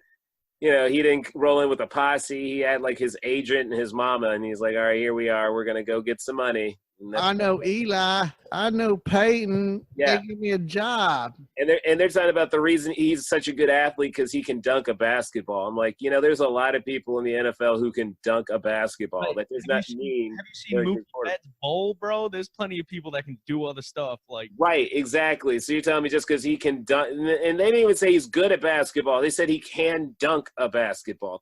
he didn't roll in with a posse. He had like his agent and his mama, and he's like, all right, here we are. We're going to go get some money. I know Eli. I know Peyton. Yeah. They give me a job. And they're talking about the reason he's such a good athlete because he can dunk a basketball. I'm like, there's a lot of people in the NFL who can dunk a basketball. Right. That does not mean. Have you seen Mookie Betts bowl, bro? There's plenty of people that can do other stuff. Like, right, exactly. So you're telling me just because he can dunk, and they didn't even say he's good at basketball. They said he can dunk a basketball.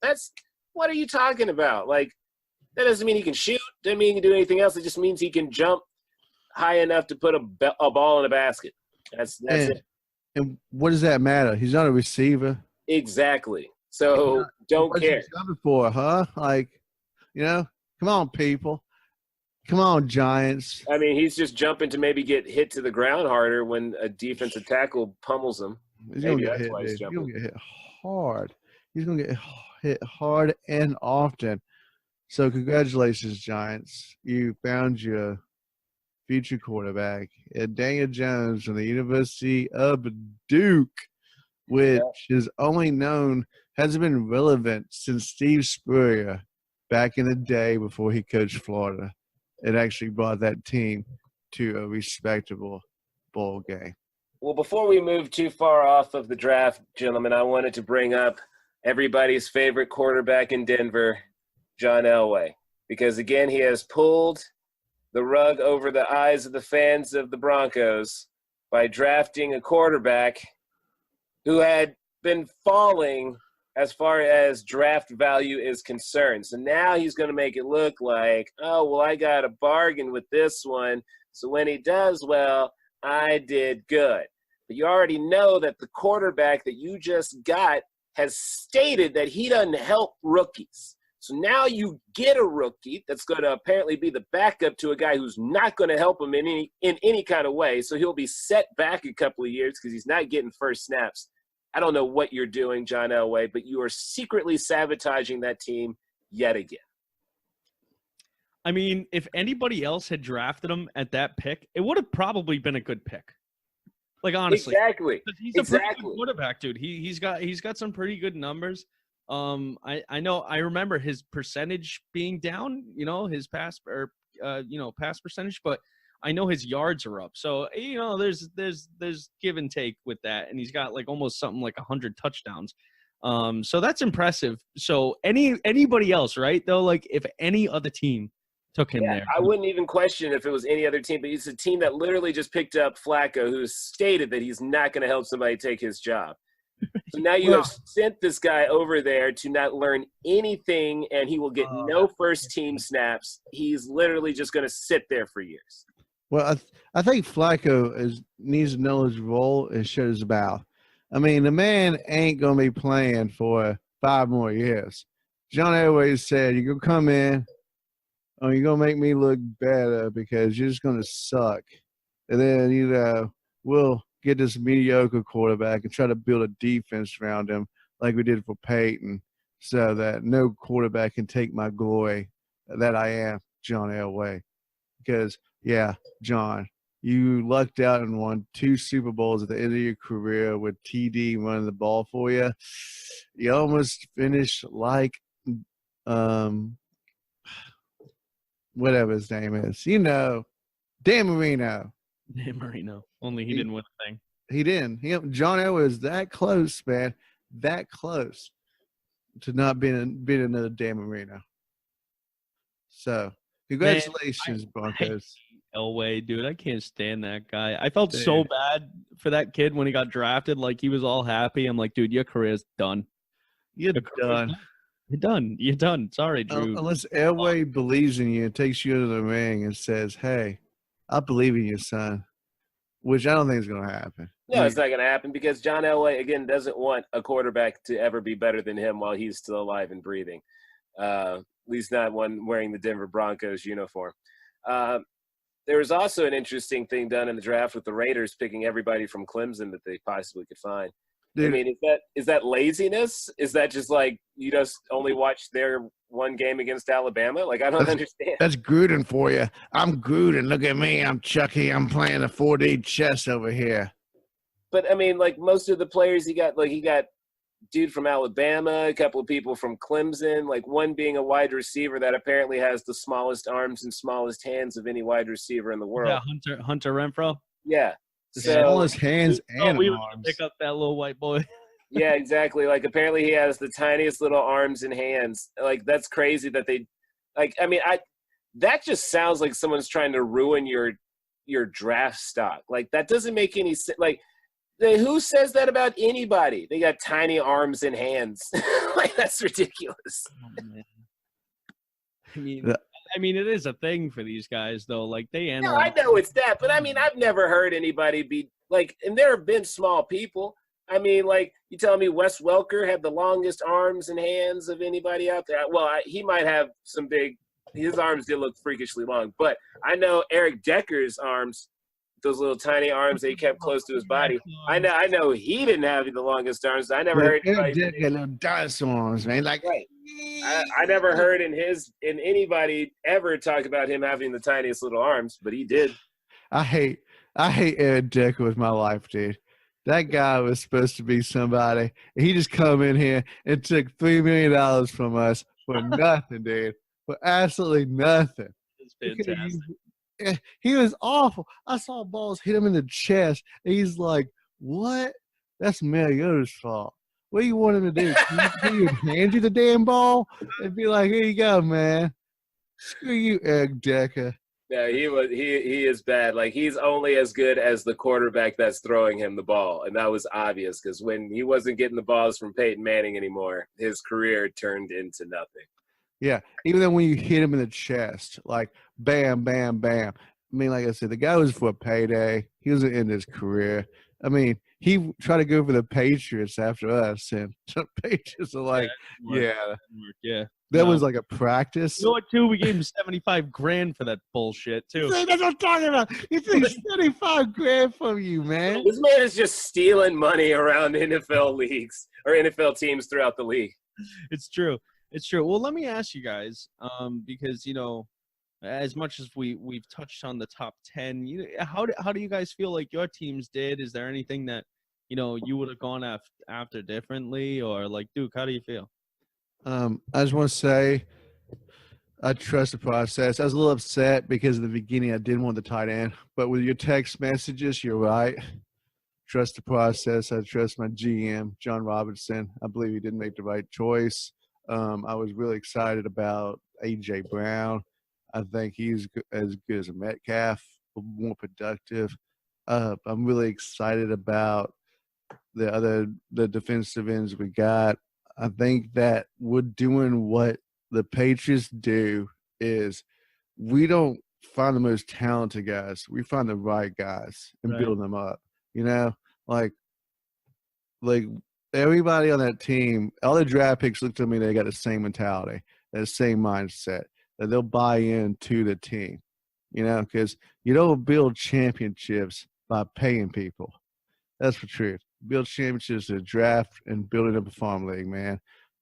What are you talking about? Like, that doesn't mean he can shoot. Doesn't mean he can do anything else. It just means he can jump high enough to put a ball in a basket. That's it. And what does that matter? He's not a receiver. Exactly. So don't What's care. he coming for, huh? Like, come on, people. Come on, Giants. I mean, he's just jumping to maybe get hit to the ground harder when a defensive tackle pummels him. He's going to get hit, dude. He's going to get hit hard. He's going to get hit hard and often. So congratulations, Giants. You found your future quarterback, Daniel Jones from the University of Duke, which is only hasn't been relevant since Steve Spurrier back in the day before he coached Florida. It actually brought that team to a respectable bowl game. Well, before we move too far off of the draft, gentlemen, I wanted to bring up everybody's favorite quarterback in Denver, John Elway, because again, he has pulled the rug over the eyes of the fans of the Broncos by drafting a quarterback who had been falling as far as draft value is concerned. So now he's going to make it look like, oh, well, I got a bargain with this one. So when he does well, I did good. But you already know that the quarterback that you just got has stated that he doesn't help rookies. So now you get a rookie that's going to apparently be the backup to a guy who's not going to help him in any kind of way. So he'll be set back a couple of years because he's not getting first snaps. I don't know what you're doing, John Elway, but you are secretly sabotaging that team yet again. I mean, if anybody else had drafted him at that pick, it would have probably been a good pick. Like, honestly. Exactly. He's a pretty good quarterback, dude. He's got some pretty good numbers. I remember his percentage being down, his pass percentage, but I know his yards are up. So, there's give and take with that. And he's got like almost something like 100 touchdowns. So that's impressive. So anybody else, right? Though, like if any other team took him there. I wouldn't even question if it was any other team, but it's a team that literally just picked up Flacco, who's stated that he's not going to help somebody take his job. So now you have sent this guy over there to not learn anything, and he will get no first-team snaps. He's literally just going to sit there for years. Well, I think Flacco needs to know his role and shut his mouth. I mean, the man ain't going to be playing for 5 more years. John Elway said, you're going to come in, or you're going to make me look better because you're just going to suck. And then, we'll get this mediocre quarterback and try to build a defense around him like we did for Peyton so that no quarterback can take my glory that I am John Elway. Because, yeah, John, you lucked out and won 2 Super Bowls at the end of your career with TD running the ball for you. You almost finished like whatever his name is. Dan Marino. Dan Marino. Only he didn't win a thing. He didn't. John Elway was that close, man. That close to not being another Dan Marino. So, congratulations, Broncos. Elway, dude, I can't stand that guy. I felt so bad for that kid when he got drafted. Like, he was all happy. I'm like, dude, your career's done. You're done. You're done. You're done. Sorry, Drew. Unless Elway believes in you and takes you into the ring and says, hey, I believe in you, son, which I don't think is going to happen. No, it's not going to happen because John Elway, again, doesn't want a quarterback to ever be better than him while he's still alive and breathing, at least not one wearing the Denver Broncos uniform. There was also an interesting thing done in the draft with the Raiders picking everybody from Clemson that they possibly could find. Dude. I mean, is that laziness? Is that just like you just only watched their one game against Alabama? Like, I don't understand. That's Gruden for you. I'm Gruden. Look at me. I'm Chucky. I'm playing a 4D chess over here. But, I mean, like, most of the players he got dude from Alabama, a couple of people from Clemson, like one being a wide receiver that apparently has the smallest arms and smallest hands of any wide receiver in the world. Yeah, Hunter Renfro. Yeah. The smallest hands and we arms. would pick up that little white boy. Yeah, exactly. Like, apparently he has the tiniest little arms and hands. Like, that's crazy that they – like, I mean, that just sounds like someone's trying to ruin your draft stock. Like, that doesn't make any sense. Like, who says that about anybody? They got tiny arms and hands. Like, that's ridiculous. Oh, man. I mean, it is a thing for these guys, though. Like, they analyze. No, I know it's that, but I mean, I've never heard anybody be like, and there have been small people. I mean, like, you telling me Wes Welker had the longest arms and hands of anybody out there? Well, he might have some big. His arms did look freakishly long, but I know Eric Decker's arms. Those little tiny arms that he kept close to his body. I know he didn't have the longest arms. I never heard anybody. Little dinosaur arms, man. Like, right. I never heard in anybody ever talk about him having the tiniest little arms, but he did. I hate Eric Decker with my life, dude. That guy was supposed to be somebody. He just come in here and took $3 million from us for nothing, dude. For absolutely nothing. It's fantastic. He was awful. I saw balls hit him in the chest. And he's like, what? That's Mariota's fault. What do you want him to do? Can you hand you the damn ball and be like, here you go, man. Screw you, Eric Decker. Yeah, he is bad. Like, he's only as good as the quarterback that's throwing him the ball. And that was obvious because when he wasn't getting the balls from Peyton Manning anymore, his career turned into nothing. Yeah, even though when you hit him in the chest, like bam, bam, bam. I mean, like I said, the guy was for a payday. He was in his career. I mean, he tried to go for the Patriots after us, and the Patriots are like, yeah. That was like a practice. You know what, too? We gave him $75,000 for that bullshit, too. See, that's what I'm talking about. He took $75,000 from you, man. This man is just stealing money around NFL leagues or NFL teams throughout the league. It's true. It's true. Well, let me ask you guys, because, as much as we've touched on the top 10, how do you guys feel like your teams did? Is there anything that, you would have gone after differently? Or, like, Duke, how do you feel? I just want to say I trust the process. I was a little upset because in the beginning I didn't want the tight end, but with your text messages, you're right. Trust the process. I trust my GM, John Robinson. I believe he did make the right choice. I was really excited about A.J. Brown. I think he's as good as a Metcalf, more productive. I'm really excited about the defensive ends we got. I think that we're doing what the Patriots do is we don't find the most talented guys. We find the right guys and build them up. You know, like everybody on that team, all the draft picks look to me, they got the same mentality, the same mindset, that they'll buy into the team, you know, because you don't build championships by paying people. That's for truth. Build championships to draft and building up a farm league, man.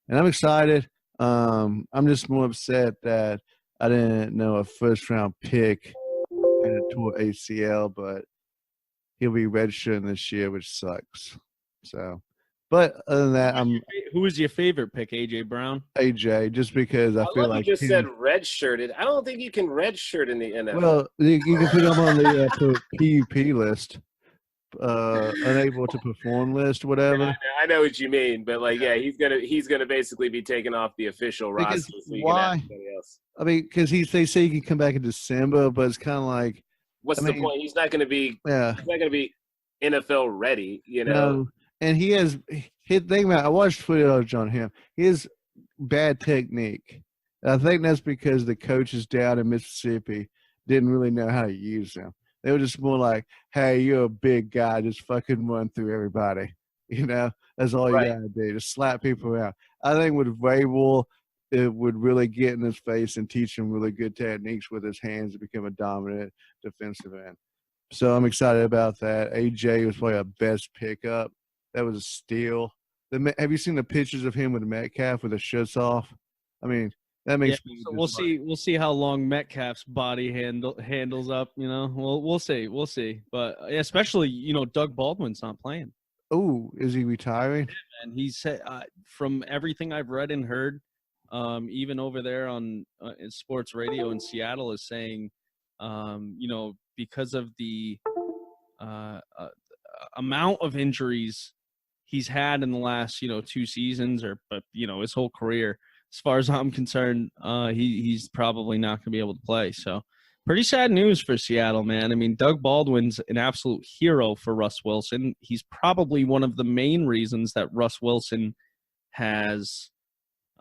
And I'm excited. I'm just more upset that I didn't know a first-round pick and a tore ACL, but he'll be redshirting this year, which sucks. So, but other than that, Who was your favorite pick, AJ Brown? AJ, just because I feel like you just said redshirted. I don't think you can redshirt in the NFL. Well, you can put him on the PUP list, unable to perform list, whatever. I know what you mean, but like, yeah, he's gonna basically be taken off the official roster. So why? Else. I mean, because they say he can come back in December, but it's kind of like, what's the point? He's not going to be. Yeah. He's not going to be NFL ready. You know. No. And he has. Think about. I watched footage on him. He has bad technique. And I think that's because the coaches down in Mississippi didn't really know how to use him. They were just more like, "Hey, you're a big guy. Just fucking run through everybody." You know, that's all you gotta do. Just slap people around. I think with Vrabel, it would really get in his face and teach him really good techniques with his hands to become a dominant defensive end. So I'm excited about that. AJ was probably our best pickup. That was a steal. Have you seen the pictures of him with Metcalf with the shirts off? I mean, that makes me. So we'll see how long Metcalf's body handles up. You know, we'll see. But especially, you know, Doug Baldwin's not playing. Oh, is he retiring? And he said, from everything I've read and heard, even over there on in sports radio in Seattle, is saying, you know, because of the amount of injuries he's had in the last, you know, 2 seasons, but you know, his whole career, as far as I'm concerned, he's probably not going to be able to play. So pretty sad news for Seattle, man. I mean, Doug Baldwin's an absolute hero for Russ Wilson. He's probably one of the main reasons that Russ Wilson has,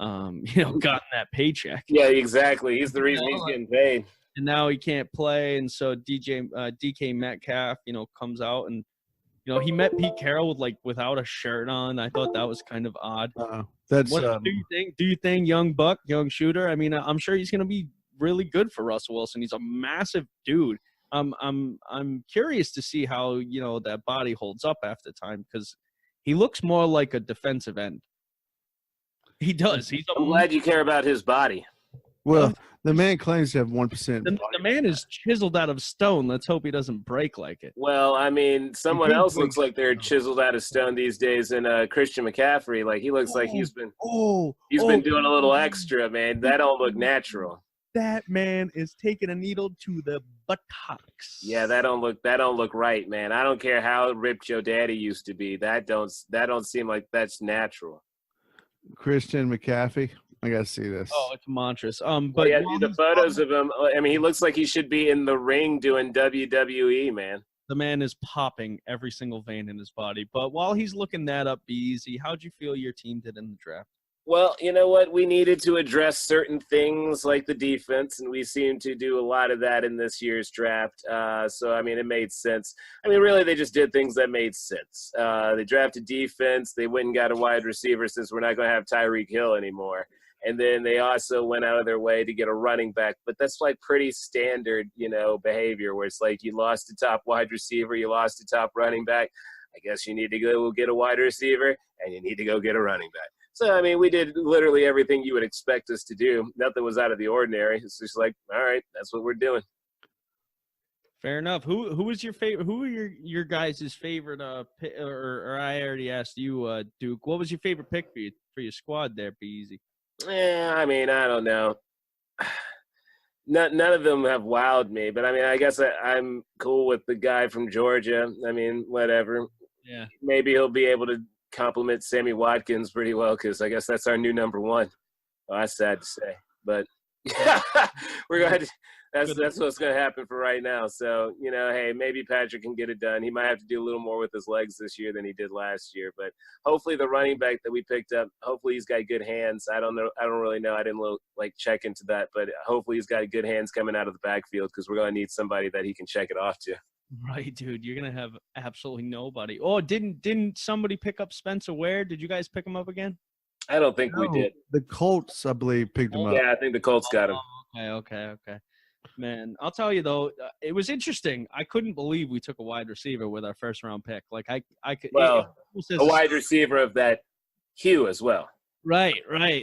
you know, gotten that paycheck. Yeah, exactly. He's the reason he's getting paid. And now he can't play, and so DK Metcalf, you know, comes out and, you know, he met Pete Carroll without a shirt on. I thought that was kind of odd. That's what do you think? Do you think young buck, young shooter? I mean, I'm sure he's going to be really good for Russell Wilson. He's a massive dude. I'm curious to see how, you know, that body holds up after time, because he looks more like a defensive end. He does. I'm glad you care about his body. Well, the man claims to have 1%. The man is chiseled out of stone. Let's hope he doesn't break like it. Well, I mean, someone else looks like they're chiseled out of stone these days, and Christian McCaffrey, like he looks like he's been doing a little extra, man. That don't look natural. That man is taking a needle to the buttocks. Yeah, that don't look right, man. I don't care how ripped your daddy used to be. That don't seem like that's natural. Christian McCaffrey, I gotta see this. Oh, it's monstrous. But yeah, the photos of him. I mean, he looks like he should be in the ring doing WWE, man. The man is popping every single vein in his body. But while he's looking that up, be easy. How'd you feel your team did in the draft? Well, you know what? We needed to address certain things like the defense, and we seem to do a lot of that in this year's draft. So, I mean, it made sense. I mean, really, they just did things that made sense. They drafted defense. They went and got a wide receiver since we're not going to have Tyreek Hill anymore. And then they also went out of their way to get a running back. But that's like pretty standard, you know, behavior where it's like you lost a top wide receiver, you lost a top running back. I guess you need to go get a wide receiver, and you need to go get a running back. So, I mean, we did literally everything you would expect us to do. Nothing was out of the ordinary. It's just like, all right, that's what we're doing. Fair enough. Who was your favorite? Who are your guys' favorite? Or I already asked you, Duke. What was your favorite pick for your squad there? Be easy. Yeah, I mean, I don't know. none of them have wowed me. But I mean, I guess I'm cool with the guy from Georgia. I mean, whatever. Yeah. Maybe he'll be able to compliment Sammy Watkins pretty well, because I guess that's our new number one. Well, that's sad to say, but we're going to. That's what's going to happen for right now. So, you know, hey, maybe Patrick can get it done. He might have to do a little more with his legs this year than he did last year. But hopefully the running back that we picked up, hopefully he's got good hands. I don't know. I don't really know. I didn't check into that. But hopefully he's got good hands coming out of the backfield, because we're going to need somebody that he can check it off to. Right, dude. You're going to have absolutely nobody. Oh, didn't somebody pick up Spencer Ware? Did you guys pick him up again? I don't think we did. The Colts, I believe, picked him up. Yeah, I think the Colts got him. Okay. Man, I'll tell you though, it was interesting. I couldn't believe we took a wide receiver with our first round pick. Like I could. Well, a wide receiver of that hue as well. Right.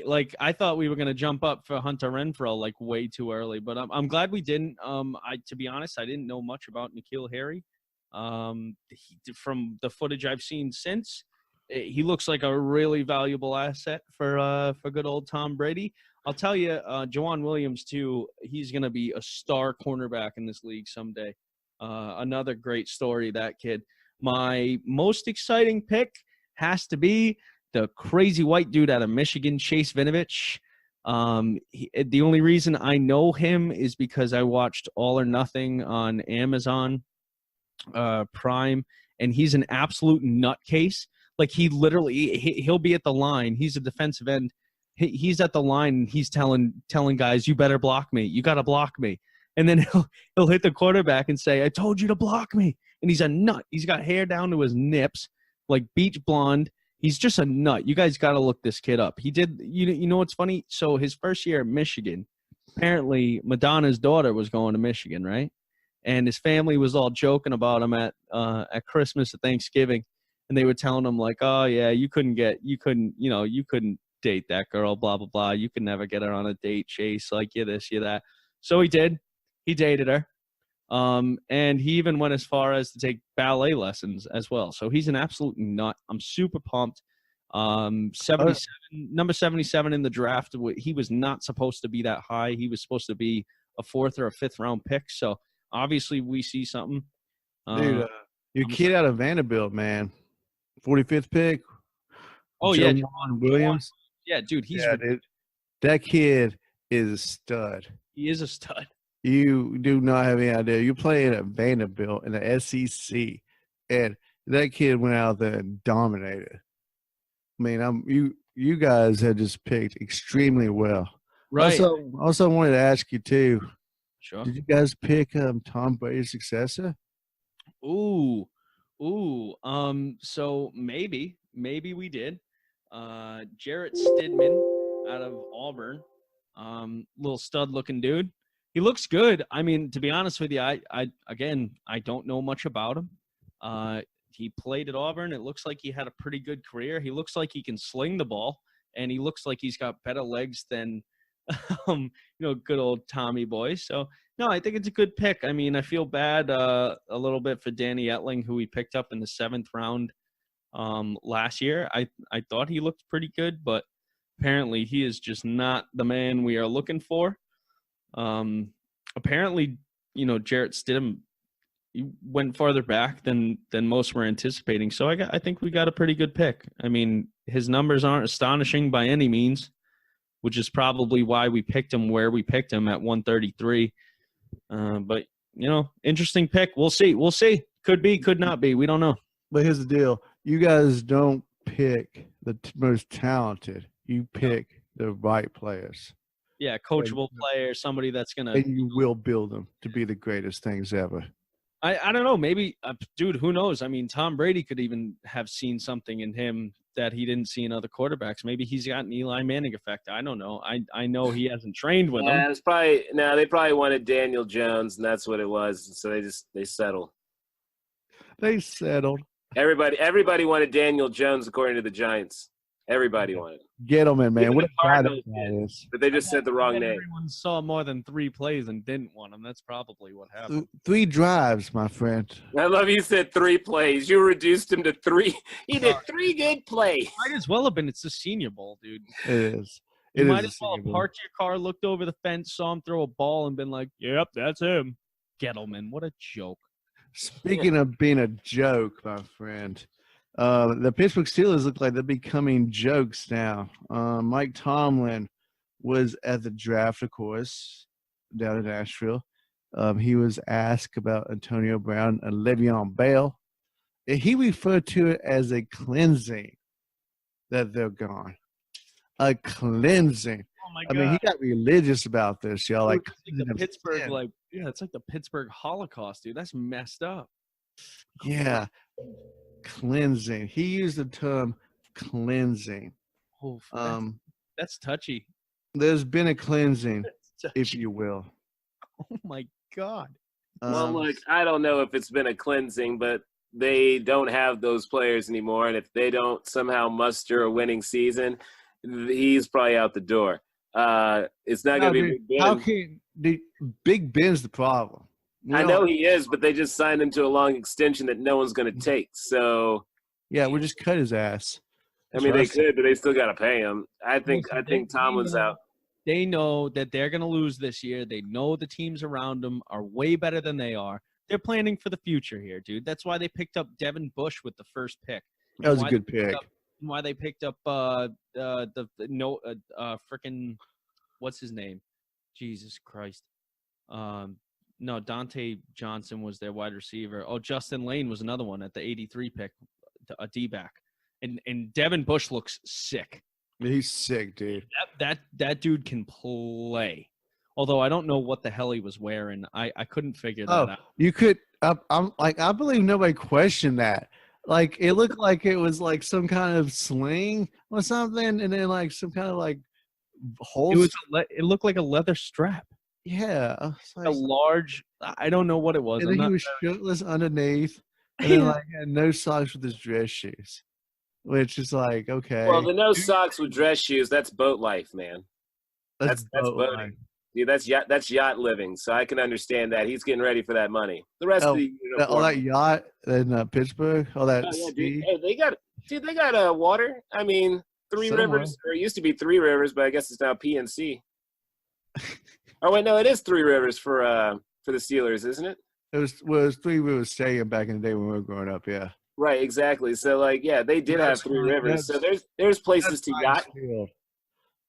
Like I thought we were gonna jump up for Hunter Renfrow like way too early, but I'm glad we didn't. To be honest, I didn't know much about N'Keal Harry. From the footage I've seen since, he looks like a really valuable asset for good old Tom Brady. I'll tell you, Jawan Williams, too, he's going to be a star cornerback in this league someday. Another great story, that kid. My most exciting pick has to be the crazy white dude out of Michigan, Chase Vinovich. The only reason I know him is because I watched All or Nothing on Amazon Prime, and he's an absolute nutcase. Like, he'll be at the line. He's a defensive end. He's at the line and he's telling guys, you better block me. You got to block me. And then he'll hit the quarterback and say, I told you to block me. And he's a nut. He's got hair down to his nips, like beach blonde. He's just a nut. You guys got to look this kid up. He did, you know what's funny? So his first year at Michigan, apparently Madonna's daughter was going to Michigan, right? And his family was all joking about him at Christmas or Thanksgiving. And they were telling him like, oh yeah, you couldn't date that girl, blah blah blah, you could never get her on a date, Chase, like you're this, you're that. So he dated her, and he even went as far as to take ballet lessons as well. So he's an absolute nut. I'm super pumped. 77, number 77 in the draft. He was not supposed to be that high. He was supposed to be a 4th or a 5th round pick. So obviously we see something. Dude, your kid out of Vanderbilt, man, 45th pick. Oh yeah, Jawan Williams. Yeah, dude, that kid is a stud. He is a stud. You do not have any idea. You're playing at Vanderbilt in the SEC, and that kid went out there and dominated. I mean, you guys had just picked extremely well. Right. Also wanted to ask you too. Sure. Did you guys pick Tom Brady's successor? Ooh. So maybe we did. Jarrett Stidham out of Auburn, little stud-looking dude. He looks good. I mean, to be honest with you, I don't know much about him. He played at Auburn. It looks like he had a pretty good career. He looks like he can sling the ball, and he looks like he's got better legs than, good old Tommy boy. So, no, I think it's a good pick. I mean, I feel bad a little bit for Danny Etling, who we picked up in the 7th round last year. I thought he looked pretty good, but apparently he is just not the man we are looking for. Apparently, Jarrett Stidham, he went farther back than most were anticipating. So I think we got a pretty good pick. I mean, his numbers aren't astonishing by any means, which is probably why we picked him where we picked him at 133. But interesting pick. We'll see. Could be, could not be. We don't know. But here's the deal. You guys don't pick the most talented. You pick the right players. Yeah, coachable player, somebody that's going to – and you will build them to be the greatest things ever. I don't know. Maybe, dude, who knows? I mean, Tom Brady could even have seen something in him that he didn't see in other quarters. Maybe he's got an Eli Manning effect. I don't know. I know he hasn't trained with him. It's they probably wanted Daniel Jones, and that's what it was. So they settled. They settled. Everybody wanted Daniel Jones, according to the Giants. Everybody wanted him. Gettleman, man. What a guy that is. But they just said the wrong name. Everyone saw more than 3 plays and didn't want him. That's probably what happened. 3 drives, my friend. I love you said 3 plays. You reduced him to 3. He did 3 good plays. Might as well have been. It's the Senior Bowl, dude. It is. You It might is as well a have Senior Bowl. parked your car, looked over the fence, saw him throw a ball, and been like, "Yep, that's him." Gettleman, what a joke. Speaking of being a joke, my friend, the Pittsburgh Steelers look like they're becoming jokes now. Mike Tomlin was at the draft, of course, down in Nashville. He was asked about Antonio Brown and Le'Veon Bell. And he referred to it as a cleansing that they're gone. A cleansing. Oh my I mean, he got religious about this, y'all. Like, it's like the Pittsburgh, it's like the Pittsburgh Holocaust, dude. That's messed up. yeah, cleansing. He used the term cleansing. Oh, that's touchy. There's been a cleansing, That's if touchy. you will. Oh my God. Well, look, I don't know if it's been a cleansing, but they don't have those players anymore. And if they don't somehow muster a winning season, he's probably out the door. It's not going to be Big Ben. How can Big Ben's the problem? I know he is, but they just signed him to a long extension that no one's going to take. So yeah, we'll just cut his ass. I mean, they could, but they still got to pay him. I think Tomlin's out. They know that they're going to lose this year. They know the teams around them are way better than they are. They're planning for the future here, dude. That's why they picked up Devin Bush with the first pick. That was a good pick. Why they picked up freaking what's his name? Jesus Christ. No, Dante Johnson was their wide receiver. Oh, Justin Lane was another one at the 83 pick, a D-back. And Devin Bush looks sick. He's sick, dude. That dude can play. Although I don't know what the hell he was wearing. I couldn't figure that out. You could I'm like, I believe nobody questioned that. Like, it looked like it was like some kind of sling or something, and then like some kind of like holes. It looked like a leather strap. Yeah, A large. I don't know what it was. And then he was shirtless underneath, and then like had no socks with his dress shoes, which is like, okay. Well, the no socks with dress shoes, that's boat life, man. That's boat boating. life. Dude, that's yacht living, so I can understand that. He's getting ready for that money. The rest of the all that yacht in Pittsburgh, all that dude, hey, they got water. I mean, Three Rivers, or it used to be Three Rivers, but I guess it's now PNC. Oh wait, no, it is Three Rivers for the Steelers, isn't it? It was Three Rivers Stadium back in the day when we were growing up. Yeah. Right, exactly. So like, yeah, they did have Three Rivers. So there's places to yacht.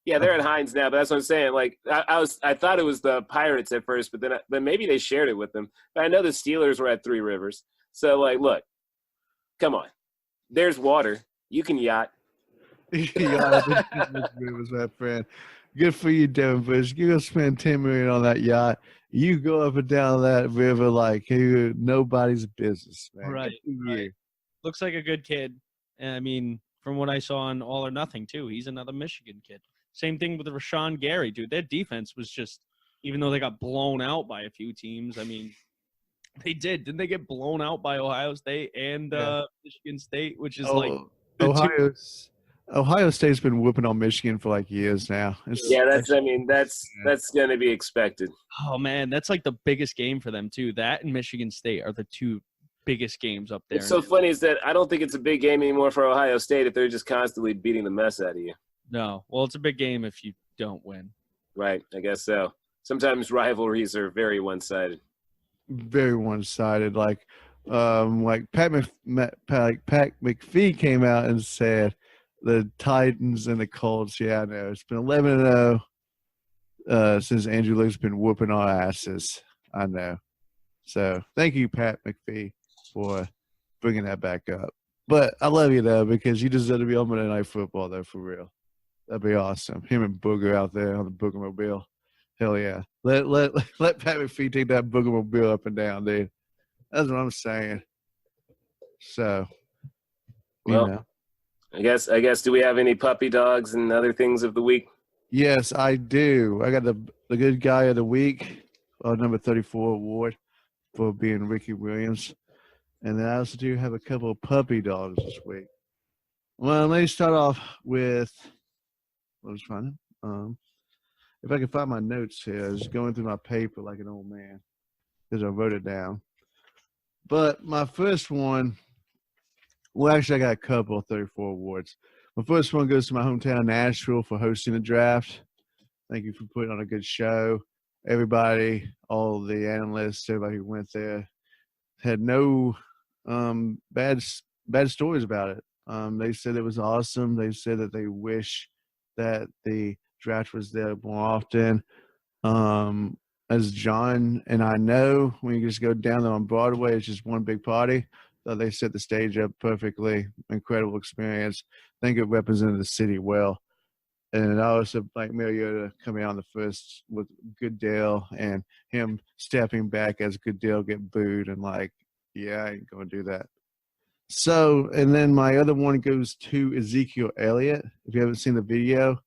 Yeah, they're at Heinz now, but that's what I'm saying. Like, I thought it was the Pirates at first, but then maybe they shared it with them. But I know the Steelers were at Three Rivers. So like, look, come on, there's water. You can yacht. Rivers, my friend. Good for you, Devin Bush. You go spend $10 million on that yacht. You go up and down that river like you're nobody's business, man. Right. Looks like a good kid. And I mean, from what I saw on All or Nothing too, he's another Michigan kid. Same thing with Rashawn Gary, dude. Their defense was just, even though they got blown out by a few teams, I mean, they did. Didn't they get blown out by Ohio State and Michigan State, which is Ohio State's been whooping on Michigan for like years now. That's going to be expected. Oh man, that's like the biggest game for them too. That and Michigan State are the two biggest games up there. What's so funny is that I don't think it's a big game anymore for Ohio State if they're just constantly beating the mess out of you. No. Well, it's a big game if you don't win. Right. I guess so. Sometimes rivalries are very one-sided. Very one-sided. Like Pat McPhee came out and said the Titans and the Colts, yeah, I know. It's been 11-0 since Andrew Luck's been whooping our asses. I know. So thank you, Pat McPhee, for bringing that back up. But I love you, though, because you deserve to be on Monday Night Football, though, for real. That'd be awesome. Him and Booger out there on the Boogermobile. Hell yeah. Let Pat McPhee take that Boogermobile up and down, dude. That's what I'm saying. So, well, you know. I guess. Do we have any puppy dogs and other things of the week? Yes, I do. I got the good guy of the week, number 34 award for being Ricky Williams. And then I also do have a couple of puppy dogs this week. Well, let me start off with what was fun. If I can find my notes here, I was going through my paper like an old man because I wrote it down. But my first one, well, actually, I got a couple of 34 awards. My first one goes to my hometown, Nashville, for hosting the draft. Thank you for putting on a good show. Everybody, all the analysts, everybody who went there had no bad stories about it. They said it was awesome. They said that they wish that the draft was there more often. As John and I know, when you just go down there on Broadway, it's just one big party. So they set the stage up perfectly. Incredible experience. I think it represented the city well. And I also like Mariota coming out on the first with Goodell and him stepping back as Goodell get booed and like, yeah, I ain't going to do that. So, and then my other one goes to Ezekiel Elliott. If you haven't seen the video,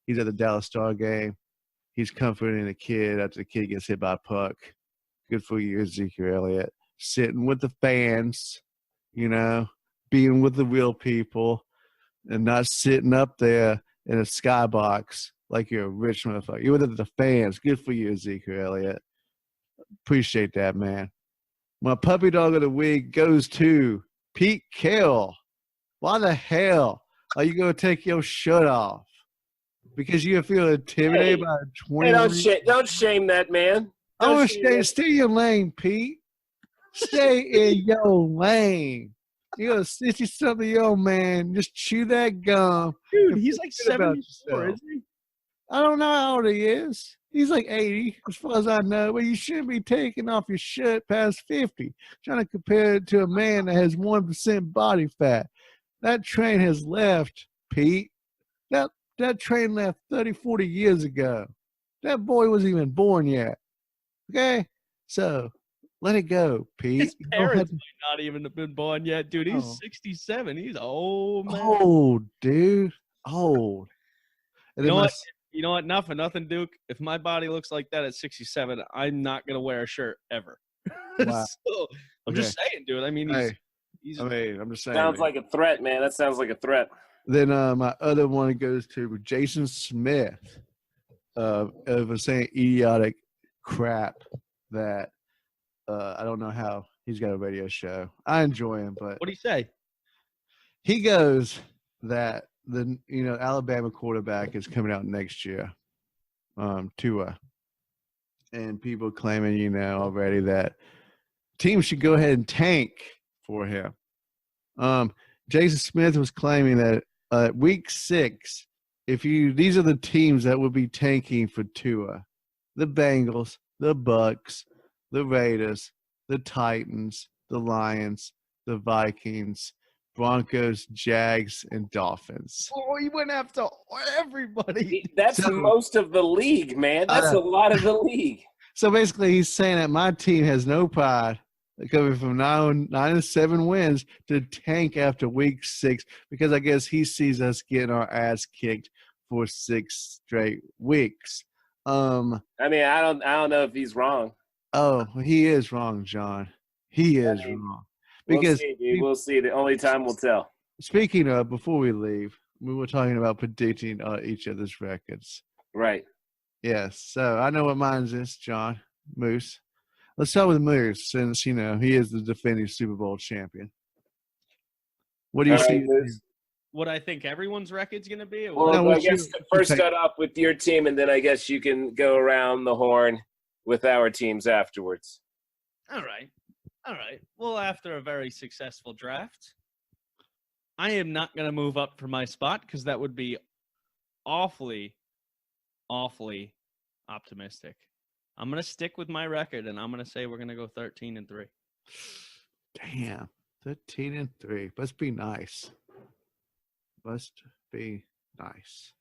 he's at the Dallas Star game. He's comforting the kid after the kid gets hit by a puck. Good for you, Ezekiel Elliott. Sitting with the fans, you know, being with the real people and not sitting up there in a skybox like you're a rich motherfucker. You're with the fans. Good for you, Ezekiel Elliott. Appreciate that, man. My puppy dog of the week goes to Pete Carroll. Why the hell are you going to take your shirt off? Because you feel intimidated by a 20. Hey, don't shame that man. I want to stay in your lane, Pete. Stay in your lane. You're a 60-something-year-old man. Just chew that gum. Dude, he's like 74, isn't he? I don't know how old he is. He's like 80, as far as I know. But you shouldn't be taking off your shirt past 50. Trying to compare it to a man that has 1% body fat. That train has left, Pete. That train left 30, 40 years ago. That boy wasn't even born yet. Okay? So, let it go, Pete. His parents might not even have been born yet, dude. He's 67. He's old, man. Old, dude. Old. And You know what? Not for nothing, Duke. If my body looks like that at 67, I'm not going to wear a shirt ever. Wow. So, I'm just saying, dude. I mean, I'm just saying. Sounds like a threat, man. That sounds like a threat. Then my other one goes to Jason Smith of saying idiotic crap that I don't know how he's got a radio show. I enjoy him, but what do you say? He goes that the Alabama quarterback is coming out next year, Tua, and people claiming already that teams should go ahead and tank for him. Jason Smith was claiming that week 6, these are the teams that would be tanking for Tua: the Bengals, the Bucks, the Raiders, the Titans, the Lions, the Vikings, Broncos, Jags, and Dolphins. Oh, he went after everybody. That's most of the league, man. That's a lot of the league. So basically, he's saying that my team has no pride, coming from 9-7 wins to tank after week 6, because I guess he sees us getting our ass kicked for 6 straight weeks. I mean, I don't know if he's wrong. Oh, he is wrong, John. He is wrong. Because we'll see. The only time will tell. Speaking of, before we leave, we were talking about predicting each other's records. Right. Yes. So I know what mine is, John. Moose. Let's start with Moose, since he is the defending Super Bowl champion. What do you see? What I think everyone's record's going to be? Well, I guess first start off with your team, and then I guess you can go around the horn with our teams afterwards. All right. Well, after a very successful draft, I am not going to move up for my spot because that would be awfully, awfully optimistic. I'm going to stick with my record, and I'm going to say we're going to go 13-3. Damn, 13-3. Must be nice. Must be nice.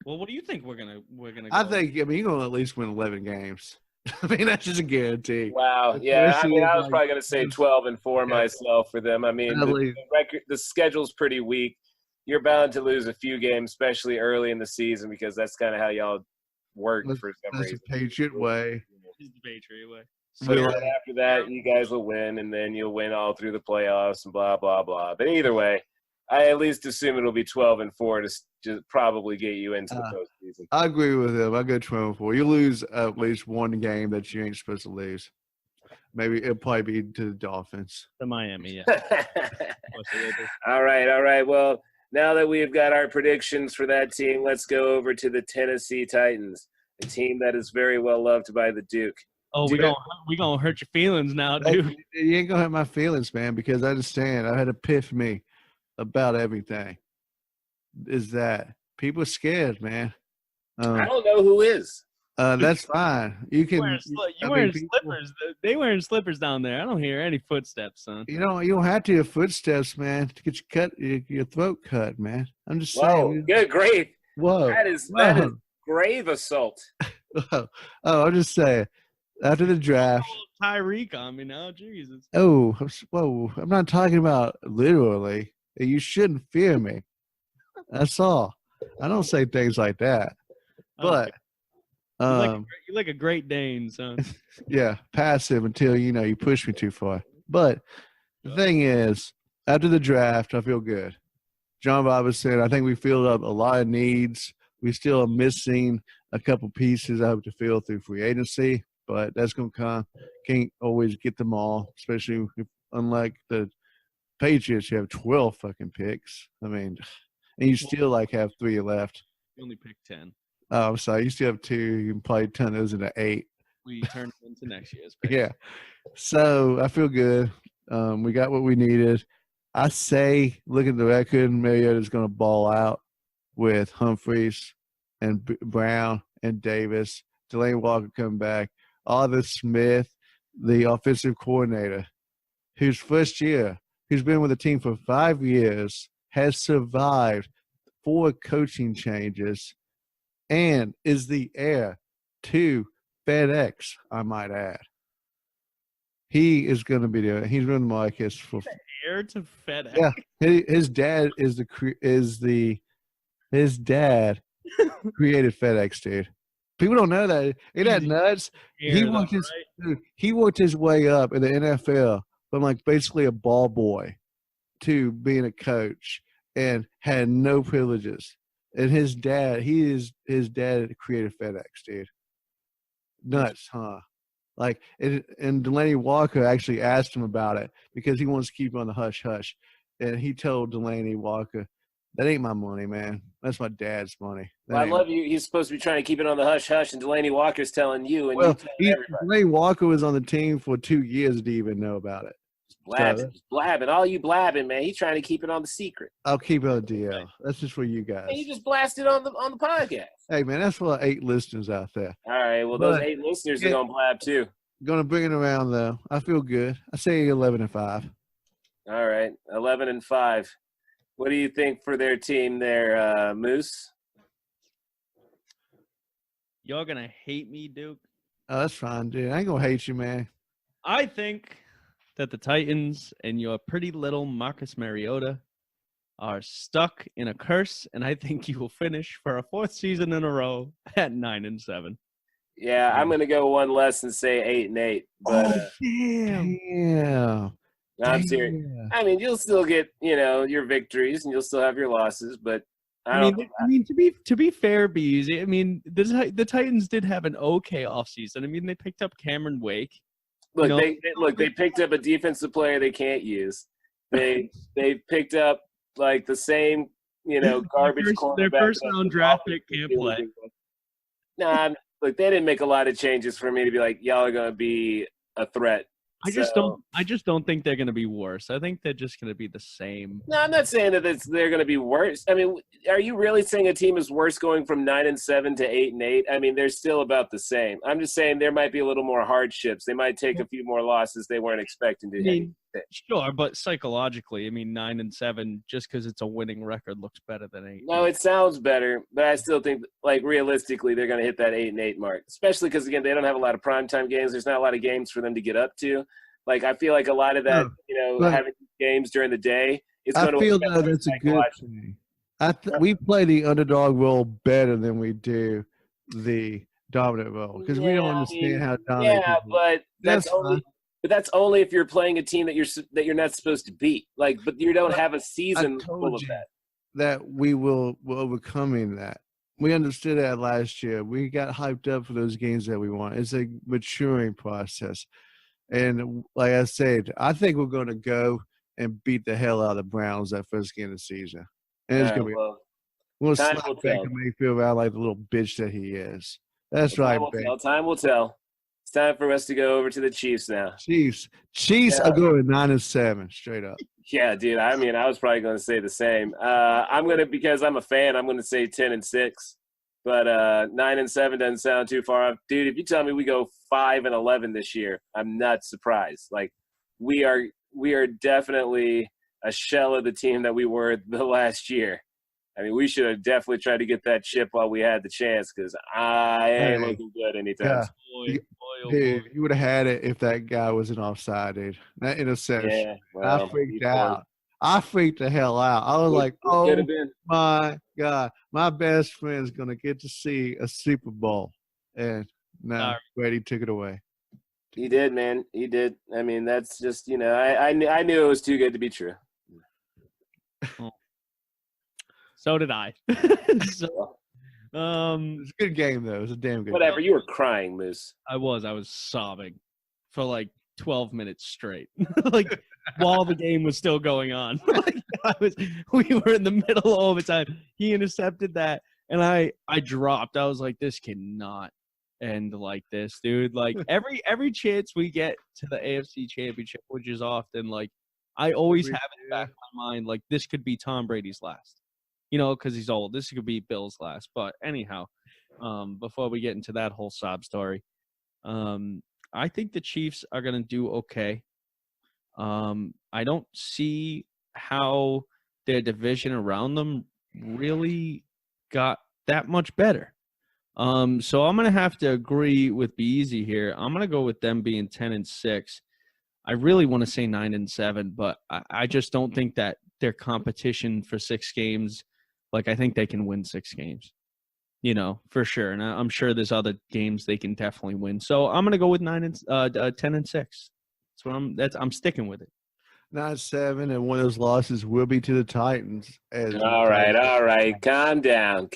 Well, what do you think we're gonna go? I think you're going to at least win 11 games. I mean, that's just a guarantee. Wow. Yeah. I mean, I was probably going to say 12-4 myself for them. I mean, the schedule's pretty weak. You're bound to lose a few games, especially early in the season, because that's kind of how y'all work for some reason. That's the Patriot way. It's the Patriot way. So after that, you guys will win, and then you'll win all through the playoffs and blah, blah, blah. But either way, I at least assume it'll be 12-4 to just probably get you into the postseason. I agree with him. I go 12-4. You lose at least one game that you ain't supposed to lose. Maybe it'll probably be to the Dolphins. To Miami, yeah. All right. Well, Now that we've got our predictions for that team, let's go over to the Tennessee Titans, a team that is very well loved by the Duke. Oh, we gonna hurt your feelings now, dude. You ain't gonna hurt my feelings, man, because I understand. I had epiphany about everything. Is that people are scared, man? I don't know who is. That's fine. You can. Wearing slippers. They wearing slippers down there. I don't hear any footsteps, son. You don't have to hear footsteps, man, to get your throat cut, man. I'm just saying. Good grief. Whoa. That is grave assault. I'm just saying. After the draft. Tyreek on me now, Jesus. Oh, whoa! I'm not talking about literally. You shouldn't fear me. That's all. I don't say things like that. But you're like a Great Dane, son. Yeah, passive until you push me too far. But the thing is, after the draft, I feel good. John Bob said, I think we filled up a lot of needs. We still are missing a couple pieces I hope to fill through free agency, but that's going to come. Can't always get them all, especially unlike the Patriots, you have 12 fucking picks. I mean, and you still have 3 left. You only picked 10. Oh, I'm sorry. You still have 2. You can probably turn those into 8. We turned it into next year's pick. Yeah. So I feel good. We got what we needed. I say, look at the record, Mariota's going to ball out with Humphreys and Brown and Davis. Delane Walker come back. Arthur Smith, the offensive coordinator, whose first year, who's been with the team for 5 years, has survived 4 coaching changes, and is the heir to FedEx, I might add. He is going to be there. He's been Marcus for heir to FedEx. Yeah, his dad his dad created FedEx, dude. People don't know that. Ain't that nuts? He worked his way up in the NFL from basically a ball boy to being a coach and had no privileges. And his dad created FedEx, dude. Nuts, huh? And Delaney Walker actually asked him about it because he wants to keep on the hush-hush. And he told Delaney Walker, that ain't my money, man. That's my dad's money. Well, I love you. He's supposed to be trying to keep it on the hush-hush, and Delaney Walker's telling you. And Delaney Walker was on the team for 2 years to even know about it. Just blabbing. All you blabbing, man. He's trying to keep it on the secret. I'll keep it on DL. That's just for you guys. And you just blasted on the podcast. Hey, man, that's for 8 listeners out there. All right. Well, those 8 listeners are going to blab too. Going to bring it around, though. I feel good. I say 11-5. All right. 11-5. What do you think for their team there, Moose? Y'all going to hate me, Duke? Oh, that's fine, dude. I ain't going to hate you, man. I think that the Titans and your pretty little Marcus Mariota are stuck in a curse, and I think you will finish for a 4th season in a row at 9-7. Yeah, I'm going to go one less and say 8-8. But, damn. No, I'm serious. I mean, you'll still get, your victories, and you'll still have your losses, but I mean, to be fair, Bees, I mean, the Titans did have an okay offseason. I mean, they picked up Cameron Wake. Look, they picked up a defensive player they can't use. They picked up the same, garbage cornerback. Their first-round draft pick can't play. Nah, look, they didn't make a lot of changes for me to be like, y'all are going to be a threat. I just don't think they're going to be worse. I think they're just going to be the same. No, I'm not saying that they're going to be worse. I mean, are you really saying a team is worse going from 9-7 to 8-8? I mean, they're still about the same. I'm just saying there might be a little more hardships. They might take a few more losses they weren't expecting to hit. Sure, but psychologically, I mean, 9-7 just because it's a winning record looks better than 8. No, it sounds better, but I still think realistically they're going to hit that 8-8 mark, especially because again they don't have a lot of primetime games. There's not a lot of games for them to get up to. I feel like a lot of that, having games during the day is going to. I feel that's a good thing. We play the underdog role better than we do the dominant role because we don't understand how dominant. Yeah, but that's only if you're playing a team that you're not supposed to beat. But you don't have a season full of that. That we will overcoming that. We understood that last year. We got hyped up for those games that we won. It's a maturing process. And like I said, I think we're going to go and beat the hell out of the Browns that first game of the season. And it's gonna be. We'll time slap will back tell. to Mayfield out like the little bitch that he is. That's right, baby. Time will tell. It's time for us to go over to the Chiefs now. Chiefs Yeah. are going 9-7 straight up. Yeah, dude. I mean, I was probably going to say the same. Because I'm a fan, I'm going to say 10-6. But 9-7 doesn't sound too far off, dude. If you tell me we go 5-11 this year, I'm not surprised. Like, we are definitely a shell of the team that we were the last year. I mean, we should have definitely tried to get that chip while we had the chance, because I ain't looking good anytime. Yeah. Dude, you would have had it if that guy was an offside, dude. That interception. Yeah, well, I freaked out. I freaked the hell out. I was like, oh my God, my best friend's going to get to see a Super Bowl. And no, Brady took it away. He did, man. He did. I mean, that's just, I knew it was too good to be true. So did I. It was a good game, though. It was a damn good Whatever. game. You were crying, Moose. I was sobbing for like 12 minutes straight, like while the game was still going on. We were in the middle of overtime. He intercepted that, and I dropped. I was like, this cannot end like this, dude. Like every chance we get to the AFC Championship, which is often, like, I always have in the back of my mind, like, this could be Tom Brady's last. Because he's old. This could be Bill's last. But anyhow, before we get into that whole sob story, I think the Chiefs are going to do okay. I don't see how their division around them really got that much better. So I'm going to have to agree with Be Easy here. I'm going to go with them being 10-6. I really want to say 9-7, but I just don't think that their competition for 6 games. Like, I think they can win 6 games, for sure. And I'm sure there's other games they can definitely win. So I'm gonna go with 10-6. I'm sticking with it. 9-7, and one of those losses will be to the Titans. All right. Calm down.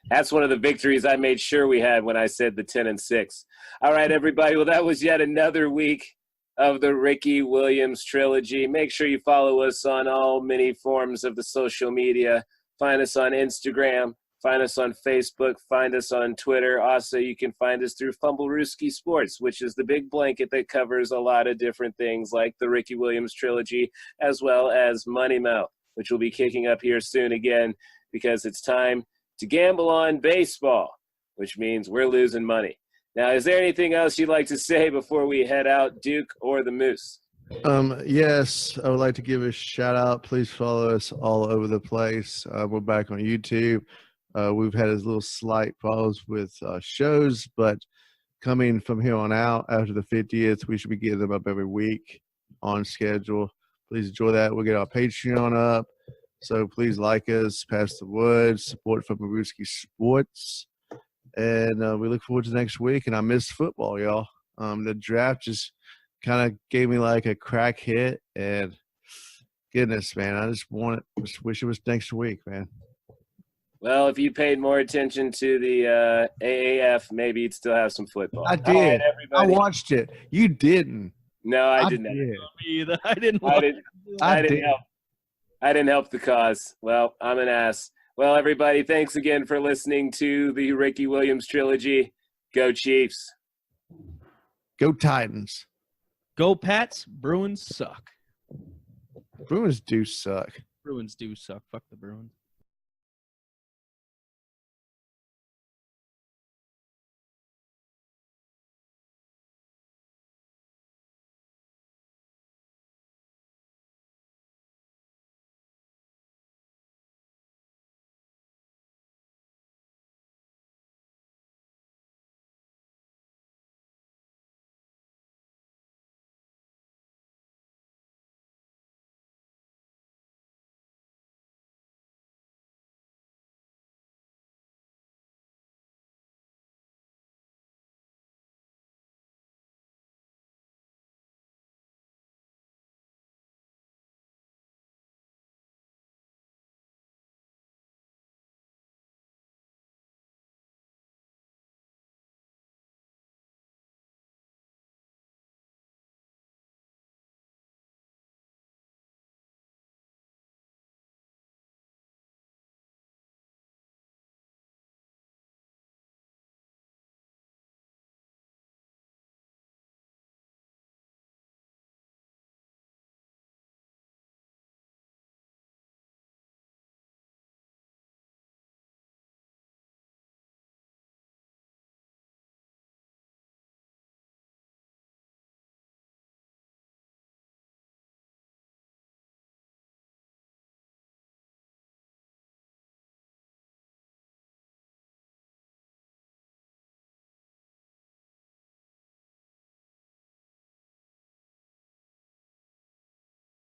That's one of the victories I made sure we had when I said the 10-6. All right, everybody. Well, that was yet another week of the Ricky Williams Trilogy. Make sure you follow us on all many forms of the social media. Find us on Instagram, find us on Facebook, find us on Twitter. Also, you can find us through Fumblerooski Sports, which is the big blanket that covers a lot of different things like the Ricky Williams Trilogy, as well as Money Mouth, which will be kicking up here soon again, because it's time to gamble on baseball, which means we're losing money. Now, is there anything else you'd like to say before we head out, Duke or the Moose? Yes, I would like to give a shout out. Please follow us all over the place. We're back on YouTube. We've had a little slight problems with shows, but coming from here on out after the 50th, we should be getting them up every week on schedule. Please enjoy that. We'll get our Patreon up. So please like us, pass the word, support Fumblerooski Sports. And we look forward to next week. And I miss football, y'all. The draft just kind of gave me like a crack hit, and goodness, man, I just wish it was next week, man. Well, if you paid more attention to the AAF, maybe you'd still have some football. I did. I watched it. You didn't. No, I did not. Me either. I didn't help. I didn't help the cause. Well, I'm an ass. Well, everybody, thanks again for listening to the Ricky Williams Trilogy. Go Chiefs. Go Titans. Go Pats. Bruins suck. Bruins do suck. Bruins do suck. Fuck the Bruins.